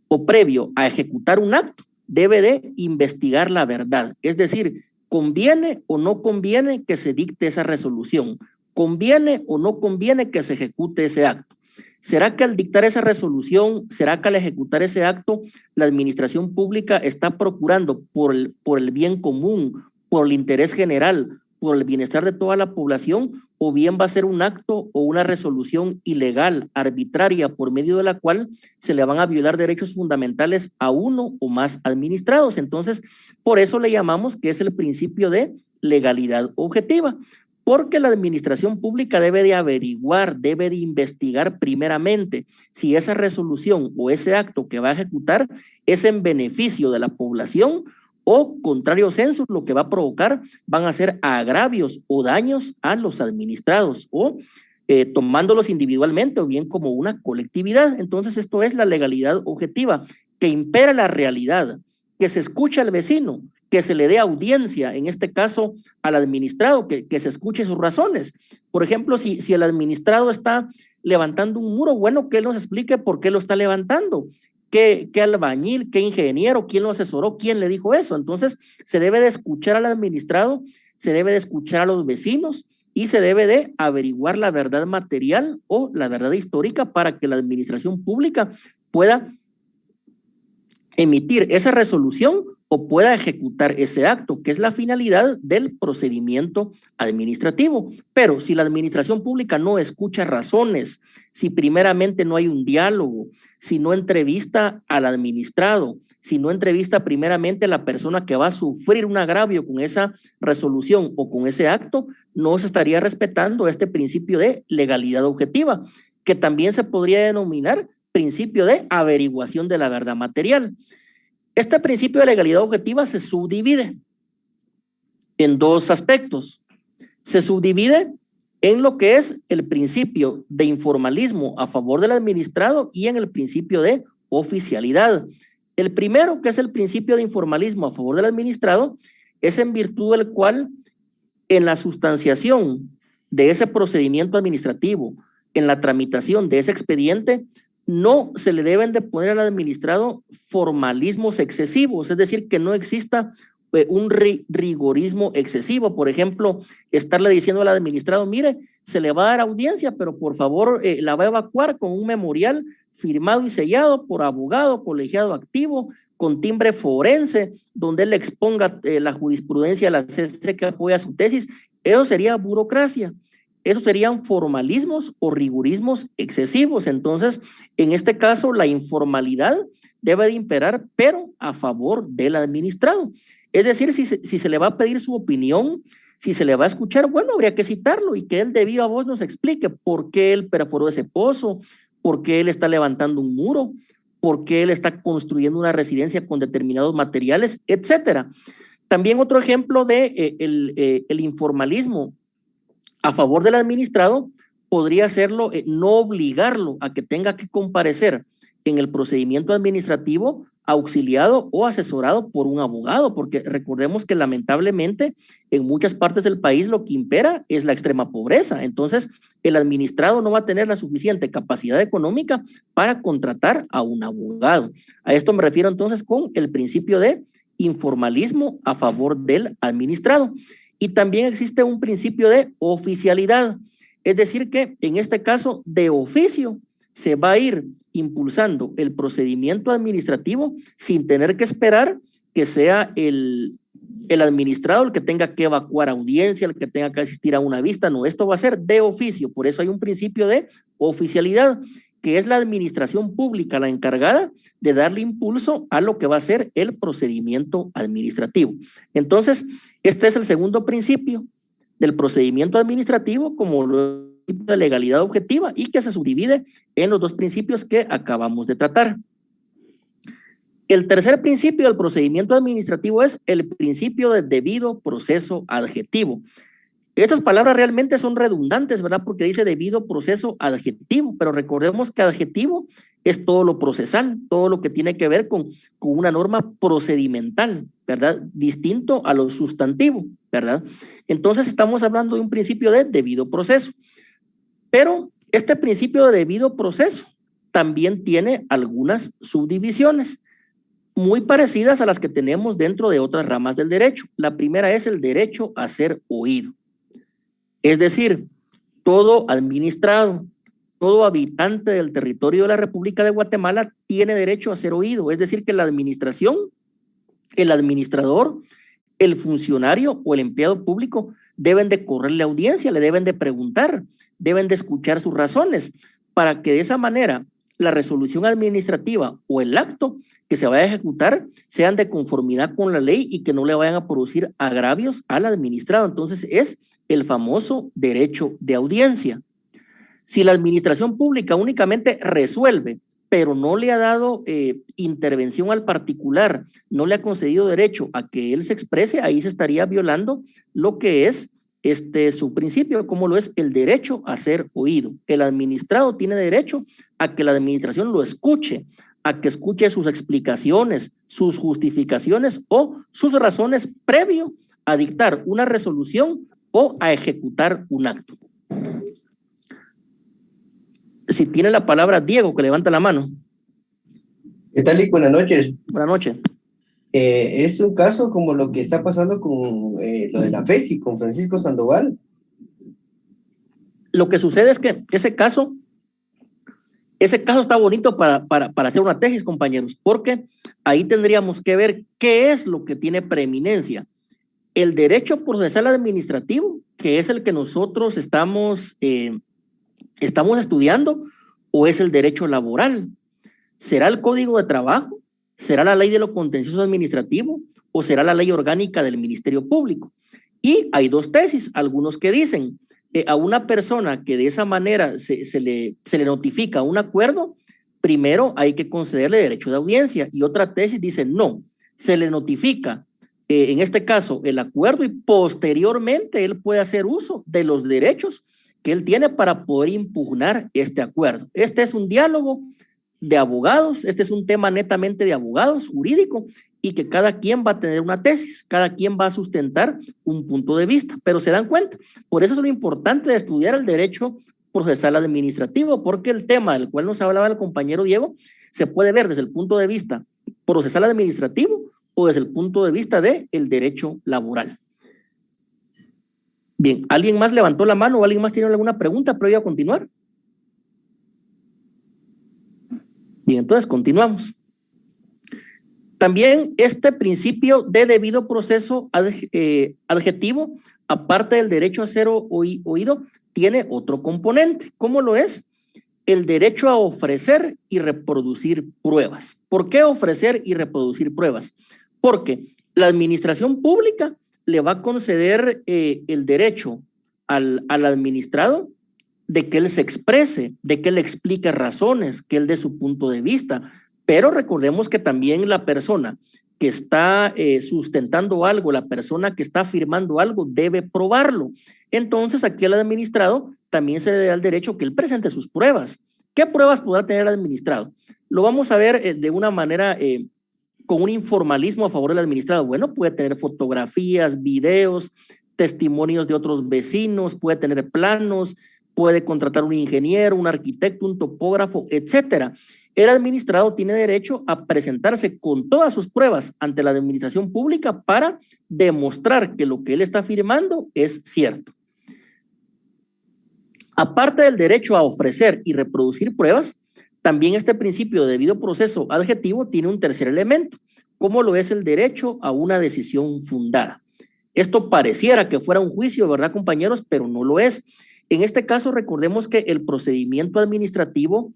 o previo a ejecutar un acto, debe de investigar la verdad. Es decir, ¿conviene o no conviene que se dicte esa resolución? ¿Conviene o no conviene que se ejecute ese acto? ¿Será que al dictar esa resolución, será que al ejecutar ese acto, la administración pública está procurando por el bien común, por el interés general, por el bienestar de toda la población, o bien va a ser un acto o una resolución ilegal, arbitraria, por medio de la cual se le van a violar derechos fundamentales a uno o más administrados? Entonces, por eso le llamamos que es el principio de legalidad objetiva, porque la administración pública debe de averiguar, debe de investigar primeramente si esa resolución o ese acto que va a ejecutar es en beneficio de la población o, contrario censo, lo que va a provocar van a ser agravios o daños a los administrados o tomándolos individualmente o bien como una colectividad. Entonces, esto es la legalidad objetiva, que impera la realidad, que se escucha al vecino, que se le dé audiencia, en este caso al administrado, que se escuche sus razones. Por ejemplo, si el administrado está levantando un muro, bueno, que él nos explique por qué lo está levantando. ¿Qué albañil, qué ingeniero, quién lo asesoró, quién le dijo eso? Entonces, se debe de escuchar al administrado, se debe de escuchar a los vecinos y se debe de averiguar la verdad material o la verdad histórica para que la administración pública pueda emitir esa resolución o pueda ejecutar ese acto, que es la finalidad del procedimiento administrativo. Pero si la administración pública no escucha razones, si primeramente no hay un diálogo, si no entrevista al administrado, si no entrevista primeramente a la persona que va a sufrir un agravio con esa resolución o con ese acto, no se estaría respetando este principio de legalidad objetiva, que también se podría denominar principio de averiguación de la verdad material. Este principio de legalidad objetiva se subdivide en dos aspectos. Se subdivide en lo que es el principio de informalismo a favor del administrado y en el principio de oficialidad. El primero, que es el principio de informalismo a favor del administrado, es en virtud del cual en la sustanciación de ese procedimiento administrativo, en la tramitación de ese expediente, no se le deben de poner al administrado formalismos excesivos, es decir, que no exista un rigorismo excesivo. Por ejemplo, estarle diciendo al administrado, mire, se le va a dar audiencia, pero por favor la va a evacuar con un memorial firmado y sellado por abogado, colegiado activo, con timbre forense, donde él exponga la jurisprudencia de la CC que apoya su tesis. Eso sería burocracia. Esos serían formalismos o rigorismos excesivos. Entonces, en este caso, la informalidad debe de imperar, pero a favor del administrado. Es decir, si se le va a pedir su opinión, si se le va a escuchar, bueno, habría que citarlo y que él de viva voz nos explique por qué él perforó ese pozo, por qué él está levantando un muro, por qué él está construyendo una residencia con determinados materiales, etcétera. También otro ejemplo de el informalismo a favor del administrado podría serlo, no obligarlo a que tenga que comparecer en el procedimiento administrativo auxiliado o asesorado por un abogado, porque recordemos que lamentablemente en muchas partes del país lo que impera es la extrema pobreza. Entonces, el administrado no va a tener la suficiente capacidad económica para contratar a un abogado. A esto me refiero entonces con el principio de informalismo a favor del administrado. Y también existe un principio de oficialidad, es decir que en este caso de oficio se va a ir impulsando el procedimiento administrativo sin tener que esperar que sea el administrado el que tenga que evacuar audiencia, el que tenga que asistir a una vista. No, esto va a ser de oficio. Por eso hay un principio de oficialidad, que es la administración pública la encargada de darle impulso a lo que va a ser el procedimiento administrativo. Entonces, este es el segundo principio del procedimiento administrativo como lo de legalidad objetiva y que se subdivide en los dos principios que acabamos de tratar. El tercer principio del procedimiento administrativo es el principio de debido proceso adjetivo. Estas palabras realmente son redundantes, ¿verdad? Porque dice debido proceso adjetivo, pero recordemos que adjetivo es todo lo procesal, todo lo que tiene que ver con una norma procedimental, ¿verdad? Distinto a lo sustantivo, ¿verdad? Entonces estamos hablando de un principio de debido proceso. Pero este principio de debido proceso también tiene algunas subdivisiones muy parecidas a las que tenemos dentro de otras ramas del derecho. La primera es el derecho a ser oído. Es decir, todo administrado, todo habitante del territorio de la República de Guatemala tiene derecho a ser oído. Es decir, que la administración, el administrador, el funcionario o el empleado público deben de correrle audiencia, le deben de preguntar, deben de escuchar sus razones para que de esa manera la resolución administrativa o el acto que se vaya a ejecutar sean de conformidad con la ley y que no le vayan a producir agravios al administrado. Entonces es el famoso derecho de audiencia. Si la administración pública únicamente resuelve, pero no le ha dado intervención al particular, no le ha concedido derecho a que él se exprese, ahí se estaría violando lo que es su principio, como lo es el derecho a ser oído. El administrado tiene derecho a que la administración lo escuche, a que escuche sus explicaciones, sus justificaciones o sus razones previo a dictar una resolución o a ejecutar un acto. Si tiene la palabra Diego, que levanta la mano. ¿Qué tal y buenas noches? Buenas noches. Es un caso como lo que está pasando con lo de la FESI, con Francisco Sandoval. Lo que sucede es que ese caso está bonito para hacer una tesis, compañeros, porque ahí tendríamos que ver qué es lo que tiene preeminencia. El derecho procesal administrativo, que es el que nosotros estamos estudiando, o es el derecho laboral. ¿Será el Código de Trabajo? ¿Será la ley de lo contencioso administrativo? ¿O será la ley orgánica del Ministerio Público? Y hay dos tesis, algunos que dicen a una persona que de esa manera se le notifica un acuerdo, primero hay que concederle derecho de audiencia, y otra tesis dice no, se le notifica en este caso el acuerdo y posteriormente él puede hacer uso de los derechos que él tiene para poder impugnar este acuerdo. Este es un diálogo de abogados, este es un tema netamente de abogados, jurídico, y que cada quien va a tener una tesis, cada quien va a sustentar un punto de vista, pero se dan cuenta. Por eso es lo importante de estudiar el derecho procesal administrativo, porque el tema del cual nos hablaba el compañero Diego se puede ver desde el punto de vista procesal administrativo o desde el punto de vista del derecho laboral. Bien, ¿alguien más levantó la mano o alguien más tiene alguna pregunta previo a continuar? Bien, entonces continuamos. También este principio de debido proceso adjetivo, aparte del derecho a ser oído, tiene otro componente. ¿Cómo lo es? El derecho a ofrecer y reproducir pruebas. ¿Por qué ofrecer y reproducir pruebas? Porque la administración pública le va a conceder el derecho al administrado de que él se exprese, de que él explique razones, que él dé su punto de vista, pero recordemos que también la persona que está sustentando algo, la persona que está afirmando algo, debe probarlo. Entonces, aquí al administrado también se le da el derecho que él presente sus pruebas. ¿Qué pruebas podrá tener el administrado? Lo vamos a ver de una manera con un informalismo a favor del administrado. Bueno, puede tener fotografías, videos, testimonios de otros vecinos, puede tener planos, puede contratar un ingeniero, un arquitecto, un topógrafo, etcétera. El administrado tiene derecho a presentarse con todas sus pruebas ante la administración pública para demostrar que lo que él está afirmando es cierto. Aparte del derecho a ofrecer y reproducir pruebas, también este principio de debido proceso adjetivo tiene un tercer elemento, como lo es el derecho a una decisión fundada. Esto pareciera que fuera un juicio, ¿verdad, compañeros? Pero no lo es. En este caso, recordemos que el procedimiento administrativo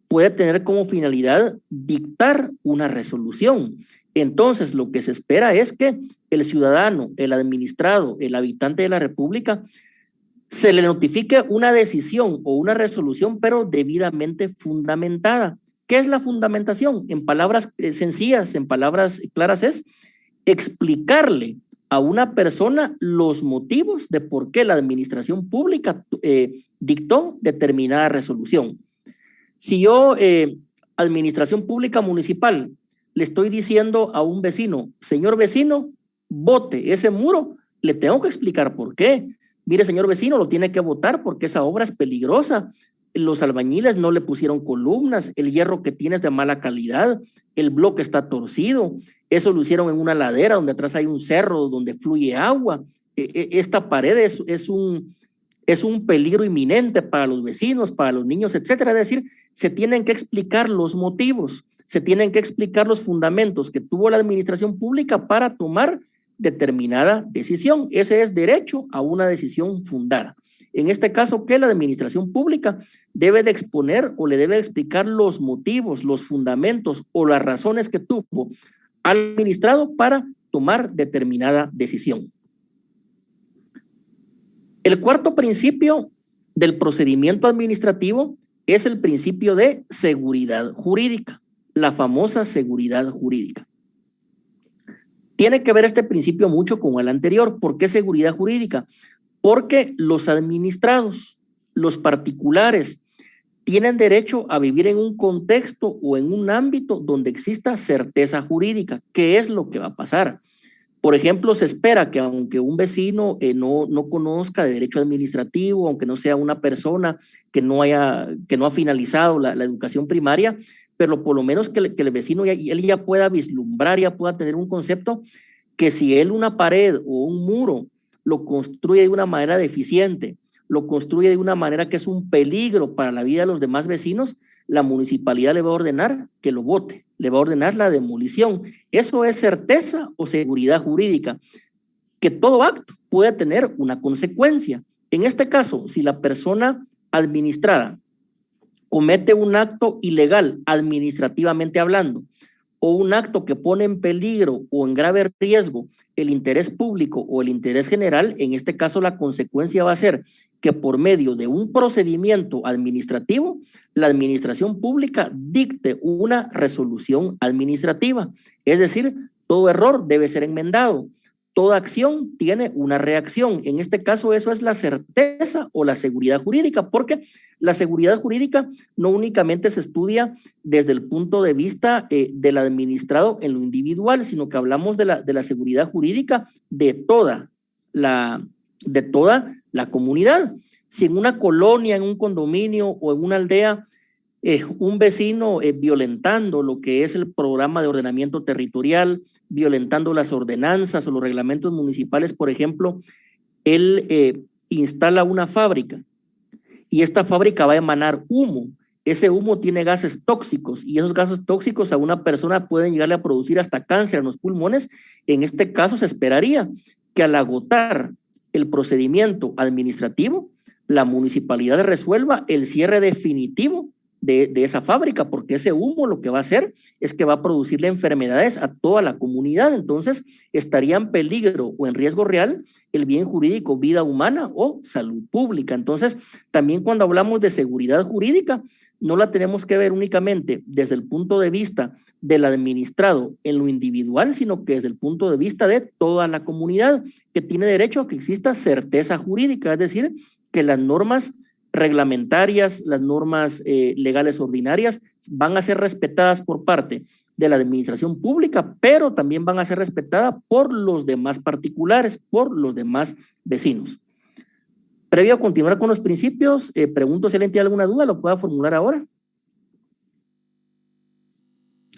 puede tener como finalidad dictar una resolución. Entonces, lo que se espera es que el ciudadano, el administrado, el habitante de la República, se le notifique una decisión o una resolución, pero debidamente fundamentada. ¿Qué es la fundamentación? En palabras sencillas, en palabras claras, es explicarle a una persona los motivos de por qué la administración pública dictó determinada resolución. Si yo, administración pública municipal, le estoy diciendo a un vecino, señor vecino, bote ese muro, le tengo que explicar por qué. Mire, señor vecino, lo tiene que botar porque esa obra es peligrosa. Los albañiles no le pusieron columnas, el hierro que tiene es de mala calidad, el bloque está torcido, eso lo hicieron en una ladera donde atrás hay un cerro donde fluye agua. Esta pared es un peligro inminente para los vecinos, para los niños, etcétera. Es decir, se tienen que explicar los motivos, se tienen que explicar los fundamentos que tuvo la administración pública para tomar determinada decisión. Ese es derecho a una decisión fundada. En este caso, que la administración pública debe de exponer o le debe de explicar los motivos, los fundamentos o las razones que tuvo al administrado para tomar determinada decisión. El cuarto principio del procedimiento administrativo es el principio de seguridad jurídica, la famosa seguridad jurídica. Tiene que ver este principio mucho con el anterior. ¿Por qué seguridad jurídica? Porque los administrados, los particulares, tienen derecho a vivir en un contexto o en un ámbito donde exista certeza jurídica. ¿Qué es lo que va a pasar? Por ejemplo, se espera que aunque un vecino no conozca de derecho administrativo, aunque no sea una persona que no ha finalizado la educación primaria, pero por lo menos que el vecino él ya pueda vislumbrar, ya pueda tener un concepto que si él una pared o un muro lo construye de una manera deficiente, lo construye de una manera que es un peligro para la vida de los demás vecinos, la municipalidad le va a ordenar que lo bote, le va a ordenar la demolición. Eso es certeza o seguridad jurídica, que todo acto puede tener una consecuencia. En este caso, si la persona administrada comete un acto ilegal administrativamente hablando, o un acto que pone en peligro o en grave riesgo el interés público o el interés general, en este caso la consecuencia va a ser que por medio de un procedimiento administrativo, la administración pública dicte una resolución administrativa. Es decir, todo error debe ser enmendado. Toda acción tiene una reacción. En este caso, eso es la certeza o la seguridad jurídica, porque la seguridad jurídica no únicamente se estudia desde el punto de vista del administrado en lo individual, sino que hablamos de la seguridad jurídica de toda la comunidad. Si en una colonia, en un condominio o en una aldea, un vecino violentando lo que es el programa de ordenamiento territorial, violentando las ordenanzas o los reglamentos municipales, por ejemplo, él instala una fábrica y esta fábrica va a emanar humo. Ese humo tiene gases tóxicos y esos gases tóxicos a una persona pueden llegarle a producir hasta cáncer en los pulmones. En este caso se esperaría que al agotar el procedimiento administrativo, la municipalidad resuelva el cierre definitivo de esa fábrica, porque ese humo lo que va a hacer es que va a producirle enfermedades a toda la comunidad. Entonces estaría en peligro o en riesgo real el bien jurídico, vida humana o salud pública. Entonces también cuando hablamos de seguridad jurídica, no la tenemos que ver únicamente desde el punto de vista del administrado en lo individual, sino que desde el punto de vista de toda la comunidad que tiene derecho a que exista certeza jurídica, es decir, que las normas reglamentarias, las normas legales ordinarias van a ser respetadas por parte de la administración pública, pero también van a ser respetadas por los demás particulares, por los demás vecinos. Previo a continuar con los principios, pregunto si alguien tiene alguna duda, lo pueda formular ahora.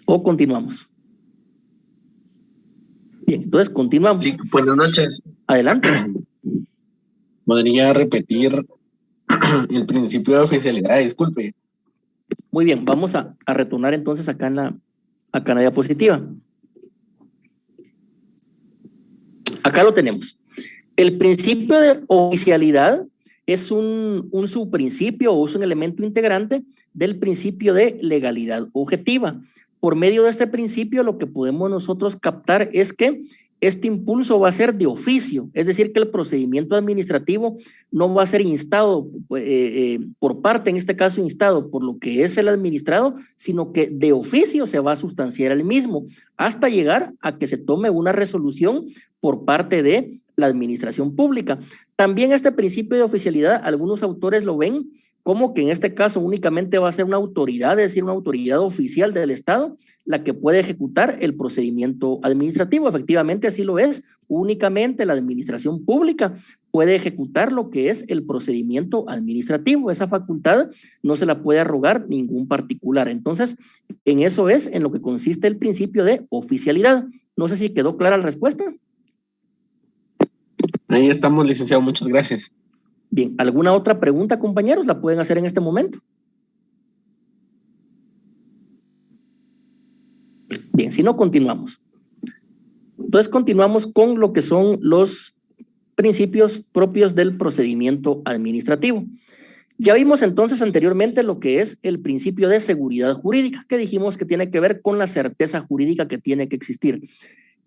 ¿O continuamos? Bien, entonces continuamos. Buenas noches. Adelante. ¿Podría repetir el principio de oficialidad? Disculpe. Muy bien, vamos a retornar entonces acá en la diapositiva. Acá lo tenemos. El principio de oficialidad es un subprincipio o es un elemento integrante del principio de legalidad objetiva. Por medio de este principio, lo que podemos nosotros captar es que este impulso va a ser de oficio, es decir, que el procedimiento administrativo no va a ser instado por parte, en este caso instado por lo que es el administrado, sino que de oficio se va a sustanciar el mismo, hasta llegar a que se tome una resolución por parte de la administración pública. También este principio de oficialidad, algunos autores lo ven como que en este caso únicamente va a ser una autoridad, es decir, una autoridad oficial del Estado, la que puede ejecutar el procedimiento administrativo. Efectivamente, así lo es. Únicamente la administración pública puede ejecutar lo que es el procedimiento administrativo. Esa facultad no se la puede arrogar ningún particular. Entonces, en eso es en lo que consiste el principio de oficialidad. No sé si quedó clara la respuesta. Ahí estamos, licenciado. Muchas gracias. Bien, ¿alguna otra pregunta, compañeros? La pueden hacer en este momento. Bien, si no, continuamos. Entonces, continuamos con lo que son los principios propios del procedimiento administrativo. Ya vimos entonces anteriormente lo que es el principio de seguridad jurídica, que dijimos que tiene que ver con la certeza jurídica que tiene que existir.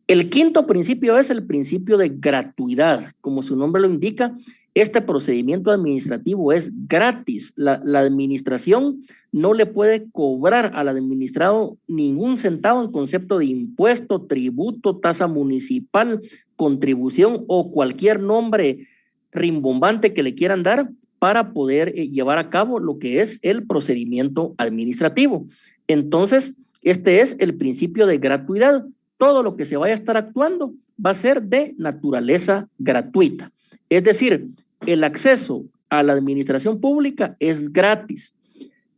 El quinto principio es el principio de gratuidad. Como su nombre lo indica, este procedimiento administrativo es gratis. La administración no le puede cobrar al administrado ningún centavo en concepto de impuesto, tributo, tasa municipal, contribución o cualquier nombre rimbombante que le quieran dar para poder llevar a cabo lo que es el procedimiento administrativo. Entonces, este es el principio de gratuidad. Todo lo que se vaya a estar actuando va a ser de naturaleza gratuita. Es decir, el acceso a la administración pública es gratis.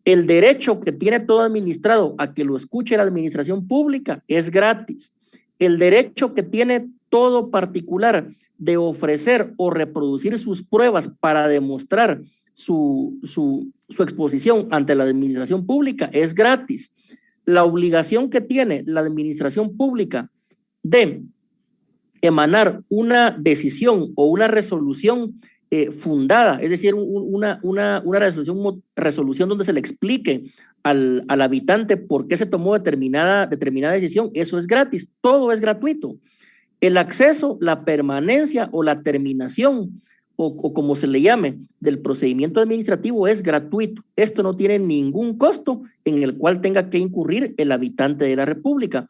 El derecho que tiene todo administrado a que lo escuche la administración pública es gratis. El derecho que tiene todo particular de ofrecer o reproducir sus pruebas para demostrar su exposición ante la administración pública es gratis. La obligación que tiene la administración pública de emanar una decisión o una resolución fundada, es decir, una resolución donde se le explique al habitante por qué se tomó determinada decisión, eso es gratis, todo es gratuito. El acceso, la permanencia o la terminación, o como se le llame, del procedimiento administrativo es gratuito. Esto no tiene ningún costo en el cual tenga que incurrir el habitante de la República.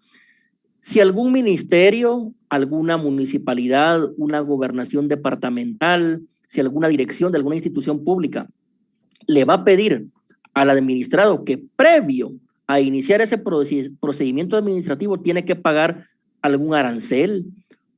Si algún ministerio, alguna municipalidad, una gobernación departamental, si alguna dirección de alguna institución pública le va a pedir al administrado que previo a iniciar ese procedimiento administrativo tiene que pagar algún arancel,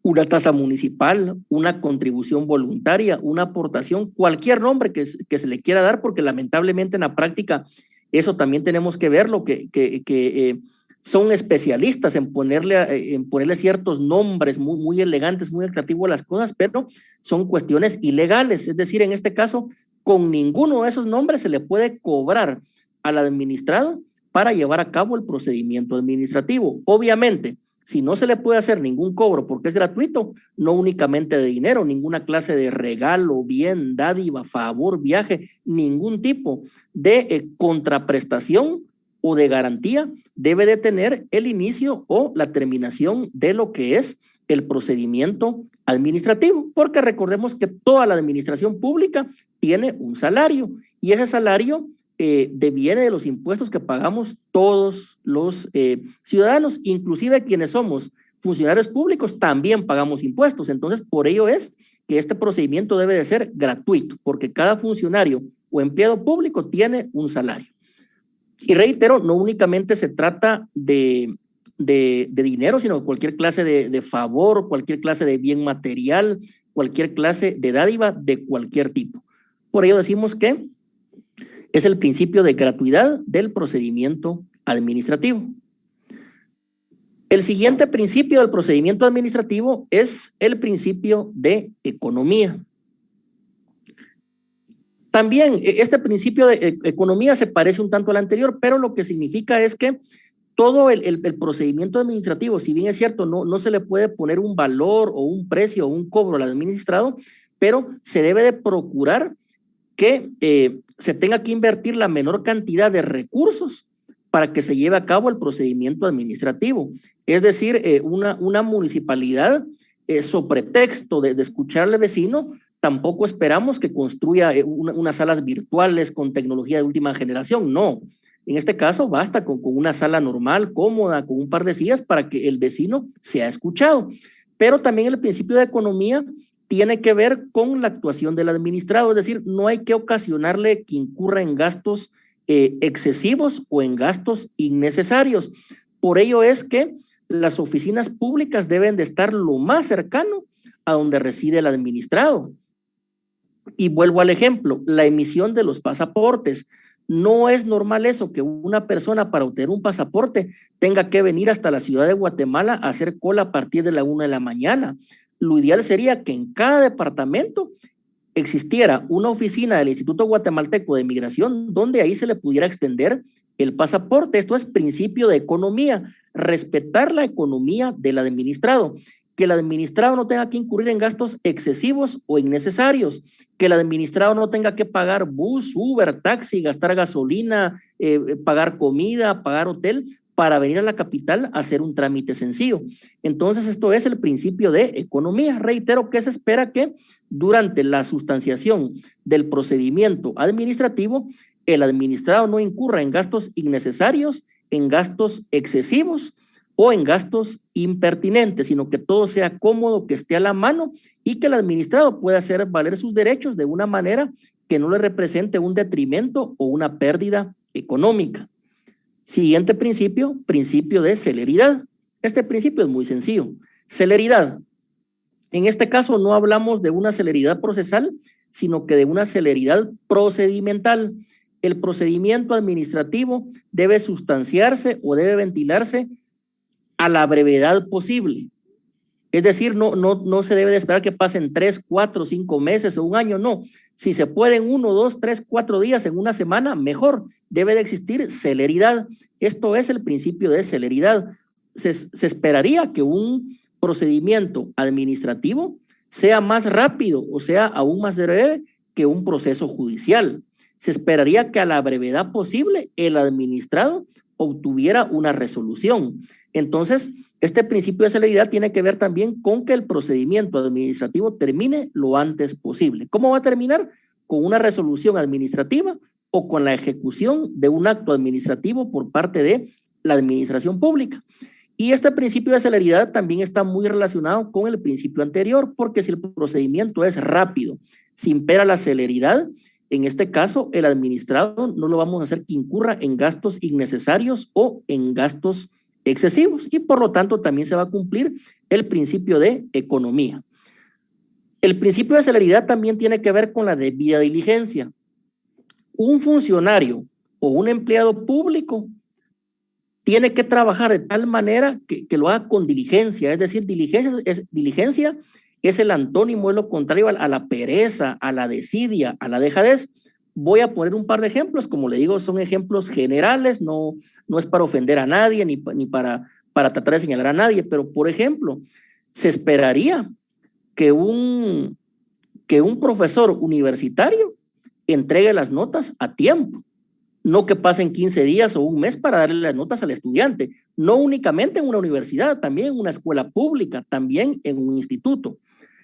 una tasa municipal, una contribución voluntaria, una aportación, cualquier nombre que se le quiera dar, porque lamentablemente en la práctica eso también tenemos que verlo, que son especialistas en ponerle ciertos nombres muy elegantes, muy atractivos a las cosas, pero son cuestiones ilegales. Es decir, en este caso, con ninguno de esos nombres se le puede cobrar al administrado para llevar a cabo el procedimiento administrativo. Obviamente, si no se le puede hacer ningún cobro porque es gratuito, no únicamente de dinero, ninguna clase de regalo, bien, dádiva, favor, viaje, ningún tipo de contraprestación o de garantía debe de tener el inicio o la terminación de lo que es el procedimiento administrativo, porque recordemos que toda la administración pública tiene un salario y ese salario deviene de los impuestos que pagamos todos los ciudadanos, inclusive quienes somos funcionarios públicos también pagamos impuestos. Entonces, por ello es que este procedimiento debe de ser gratuito, porque cada funcionario o empleado público tiene un salario. Y reitero, no únicamente se trata de dinero, sino cualquier clase de favor, cualquier clase de bien material, cualquier clase de dádiva de cualquier tipo. Por ello decimos que es el principio de gratuidad del procedimiento administrativo. El siguiente principio del procedimiento administrativo es el principio de economía. También este principio de economía se parece un tanto al anterior, pero lo que significa es que todo el procedimiento administrativo, si bien es cierto, no se le puede poner un valor o un precio o un cobro al administrado, pero se debe de procurar que se tenga que invertir la menor cantidad de recursos para que se lleve a cabo el procedimiento administrativo. Es decir, una municipalidad, sobre pretexto de escuchar al vecino, tampoco esperamos que construya unas salas virtuales con tecnología de última generación, no. En este caso basta con una sala normal, cómoda, con un par de sillas para que el vecino sea escuchado. Pero también el principio de economía tiene que ver con la actuación del administrado, es decir, no hay que ocasionarle que incurra en gastos excesivos o en gastos innecesarios. Por ello es que las oficinas públicas deben de estar lo más cercano a donde reside el administrado. Y vuelvo al ejemplo, la emisión de los pasaportes. No es normal eso, que una persona para obtener un pasaporte tenga que venir hasta la ciudad de Guatemala a hacer cola a partir de la 1 de la mañana. Lo ideal sería que en cada departamento existiera una oficina del Instituto Guatemalteco de Migración donde ahí se le pudiera extender el pasaporte. Esto es principio de economía, respetar la economía del administrado, que el administrado no tenga que incurrir en gastos excesivos o innecesarios, que el administrado no tenga que pagar bus, Uber, taxi, gastar gasolina, pagar comida, pagar hotel, para venir a la capital a hacer un trámite sencillo. Entonces, esto es el principio de economía. Reitero que se espera que durante la sustanciación del procedimiento administrativo, el administrado no incurra en gastos innecesarios, en gastos excesivos o en gastos impertinentes, sino que todo sea cómodo, que esté a la mano y que el administrado pueda hacer valer sus derechos de una manera que no le represente un detrimento o una pérdida económica. Siguiente principio, principio de celeridad. Este principio es muy sencillo. Celeridad, En este caso no hablamos de una celeridad procesal, sino que de una celeridad procedimental. El procedimiento administrativo debe sustanciarse o debe ventilarse a la brevedad posible. Es decir, no se debe de esperar que pasen 3, 4, 5 meses o un año, no. Si se puede en 1, 2, 3, 4 días, en una semana, mejor. Debe de existir celeridad. Esto es el principio de celeridad. Se esperaría que un procedimiento administrativo sea más rápido o sea aún más breve que un proceso judicial. Se esperaría que a la brevedad posible el administrado obtuviera una resolución. Entonces, este principio de celeridad tiene que ver también con que el procedimiento administrativo termine lo antes posible. ¿Cómo va a terminar? Con una resolución administrativa o con la ejecución de un acto administrativo por parte de la administración pública. Y este principio de celeridad también está muy relacionado con el principio anterior, porque si el procedimiento es rápido, si impera la celeridad, en este caso el administrado no lo vamos a hacer que incurra en gastos innecesarios o en gastos excesivos, y por lo tanto también se va a cumplir el principio de economía. El principio de celeridad también tiene que ver con la debida diligencia. Un funcionario o un empleado público tiene que trabajar de tal manera que lo haga con diligencia, es decir, diligencia es el antónimo, es lo contrario a la pereza, a la desidia, a la dejadez. Voy a poner un par de ejemplos, como le digo, son ejemplos generales, no es para ofender a nadie ni para tratar de señalar a nadie, pero por ejemplo, se esperaría que un profesor universitario entregue las notas a tiempo, no que pasen 15 días o un mes para darle las notas al estudiante, no únicamente en una universidad, también en una escuela pública, también en un instituto.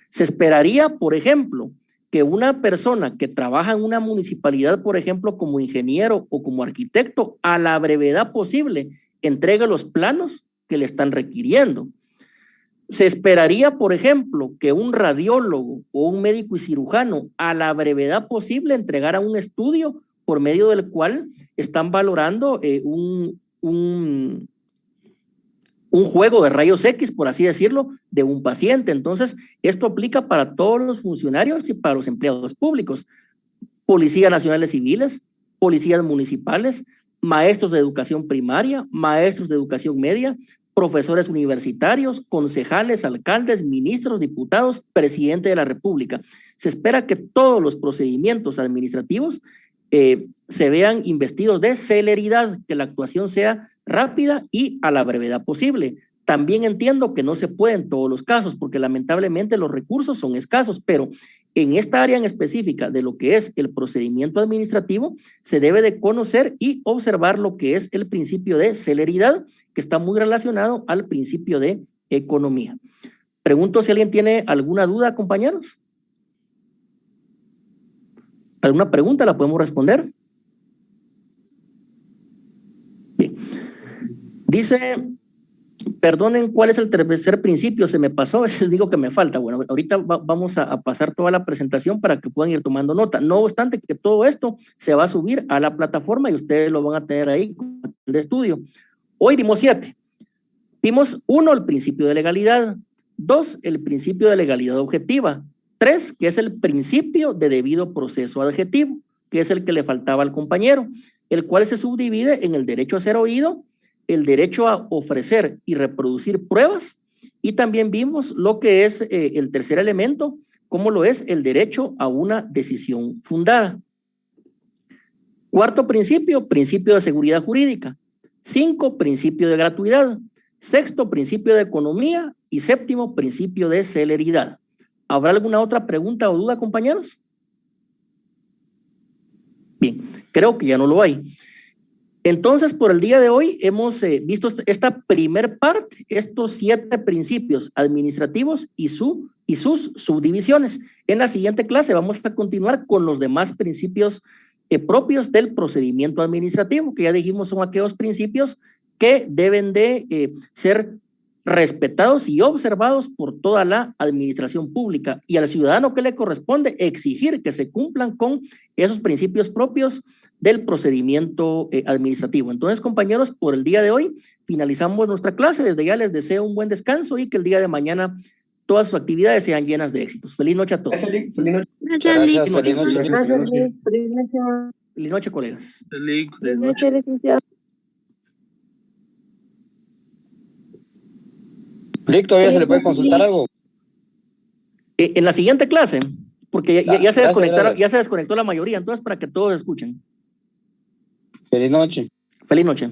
Se esperaría, por ejemplo, que una persona que trabaja en una municipalidad, por ejemplo, como ingeniero o como arquitecto, a la brevedad posible entregue los planos que le están requiriendo. Se esperaría, por ejemplo, que un radiólogo o un médico y cirujano a la brevedad posible entregara un estudio por medio del cual están valorando un juego de rayos X, por así decirlo, de un paciente. Entonces, esto aplica para todos los funcionarios y para los empleados públicos, policías nacionales civiles, policías municipales, maestros de educación primaria, maestros de educación media, profesores universitarios, concejales, alcaldes, ministros, diputados, presidente de la República. Se espera que todos los procedimientos administrativos se vean investidos de celeridad, que la actuación sea rápida y a la brevedad posible. También entiendo que no se puede en todos los casos, porque lamentablemente los recursos son escasos, pero en esta área en específica de lo que es el procedimiento administrativo, se debe de conocer y observar lo que es el principio de celeridad, que está muy relacionado al principio de economía. Pregunto si alguien tiene alguna duda, compañeros. ¿Alguna pregunta la podemos responder? Bien. Dice, perdonen, ¿cuál es el tercer principio? Se me pasó, es el único que me falta. Bueno, ahorita vamos a pasar toda la presentación para que puedan ir tomando nota. No obstante que todo esto se va a subir a la plataforma y ustedes lo van a tener ahí de estudio. Hoy dimos 7. Dimos 1, el principio de legalidad. 2, el principio de legalidad objetiva. 3, que es el principio de debido proceso adjetivo, que es el que le faltaba al compañero, el cual se subdivide en el derecho a ser oído, el derecho a ofrecer y reproducir pruebas, y también vimos lo que es el tercer elemento, como lo es el derecho a una decisión fundada. Cuarto principio, principio de seguridad jurídica. 5, principio de gratuidad. 6, principio de economía. Y 7, principio de celeridad. ¿Habrá alguna otra pregunta o duda, compañeros? Bien, creo que ya no lo hay. Entonces, por el día de hoy hemos visto esta primer parte, estos 7 principios administrativos y sus subdivisiones. En la siguiente clase vamos a continuar con los demás principios propios del procedimiento administrativo, que ya dijimos son aquellos principios que deben de ser respetados y observados por toda la administración pública, y al ciudadano que le corresponde exigir que se cumplan con esos principios propios del procedimiento administrativo. Entonces, compañeros, por el día de hoy finalizamos nuestra clase. Desde ya les deseo un buen descanso y que el día de mañana todas sus actividades sean llenas de éxitos. Feliz noche a todos. Gracias, Lick. Feliz noche. Gracias, Feliz noche. Feliz noche. Feliz noche, colegas. Feliz noche, licenciado. Lick, ¿todavía se le puede consultar algo? En la siguiente clase, porque ya se Gracias, desconectaron, gracias. ya se desconectó la mayoría, entonces para que todos escuchen. Feliz noche. Feliz noche.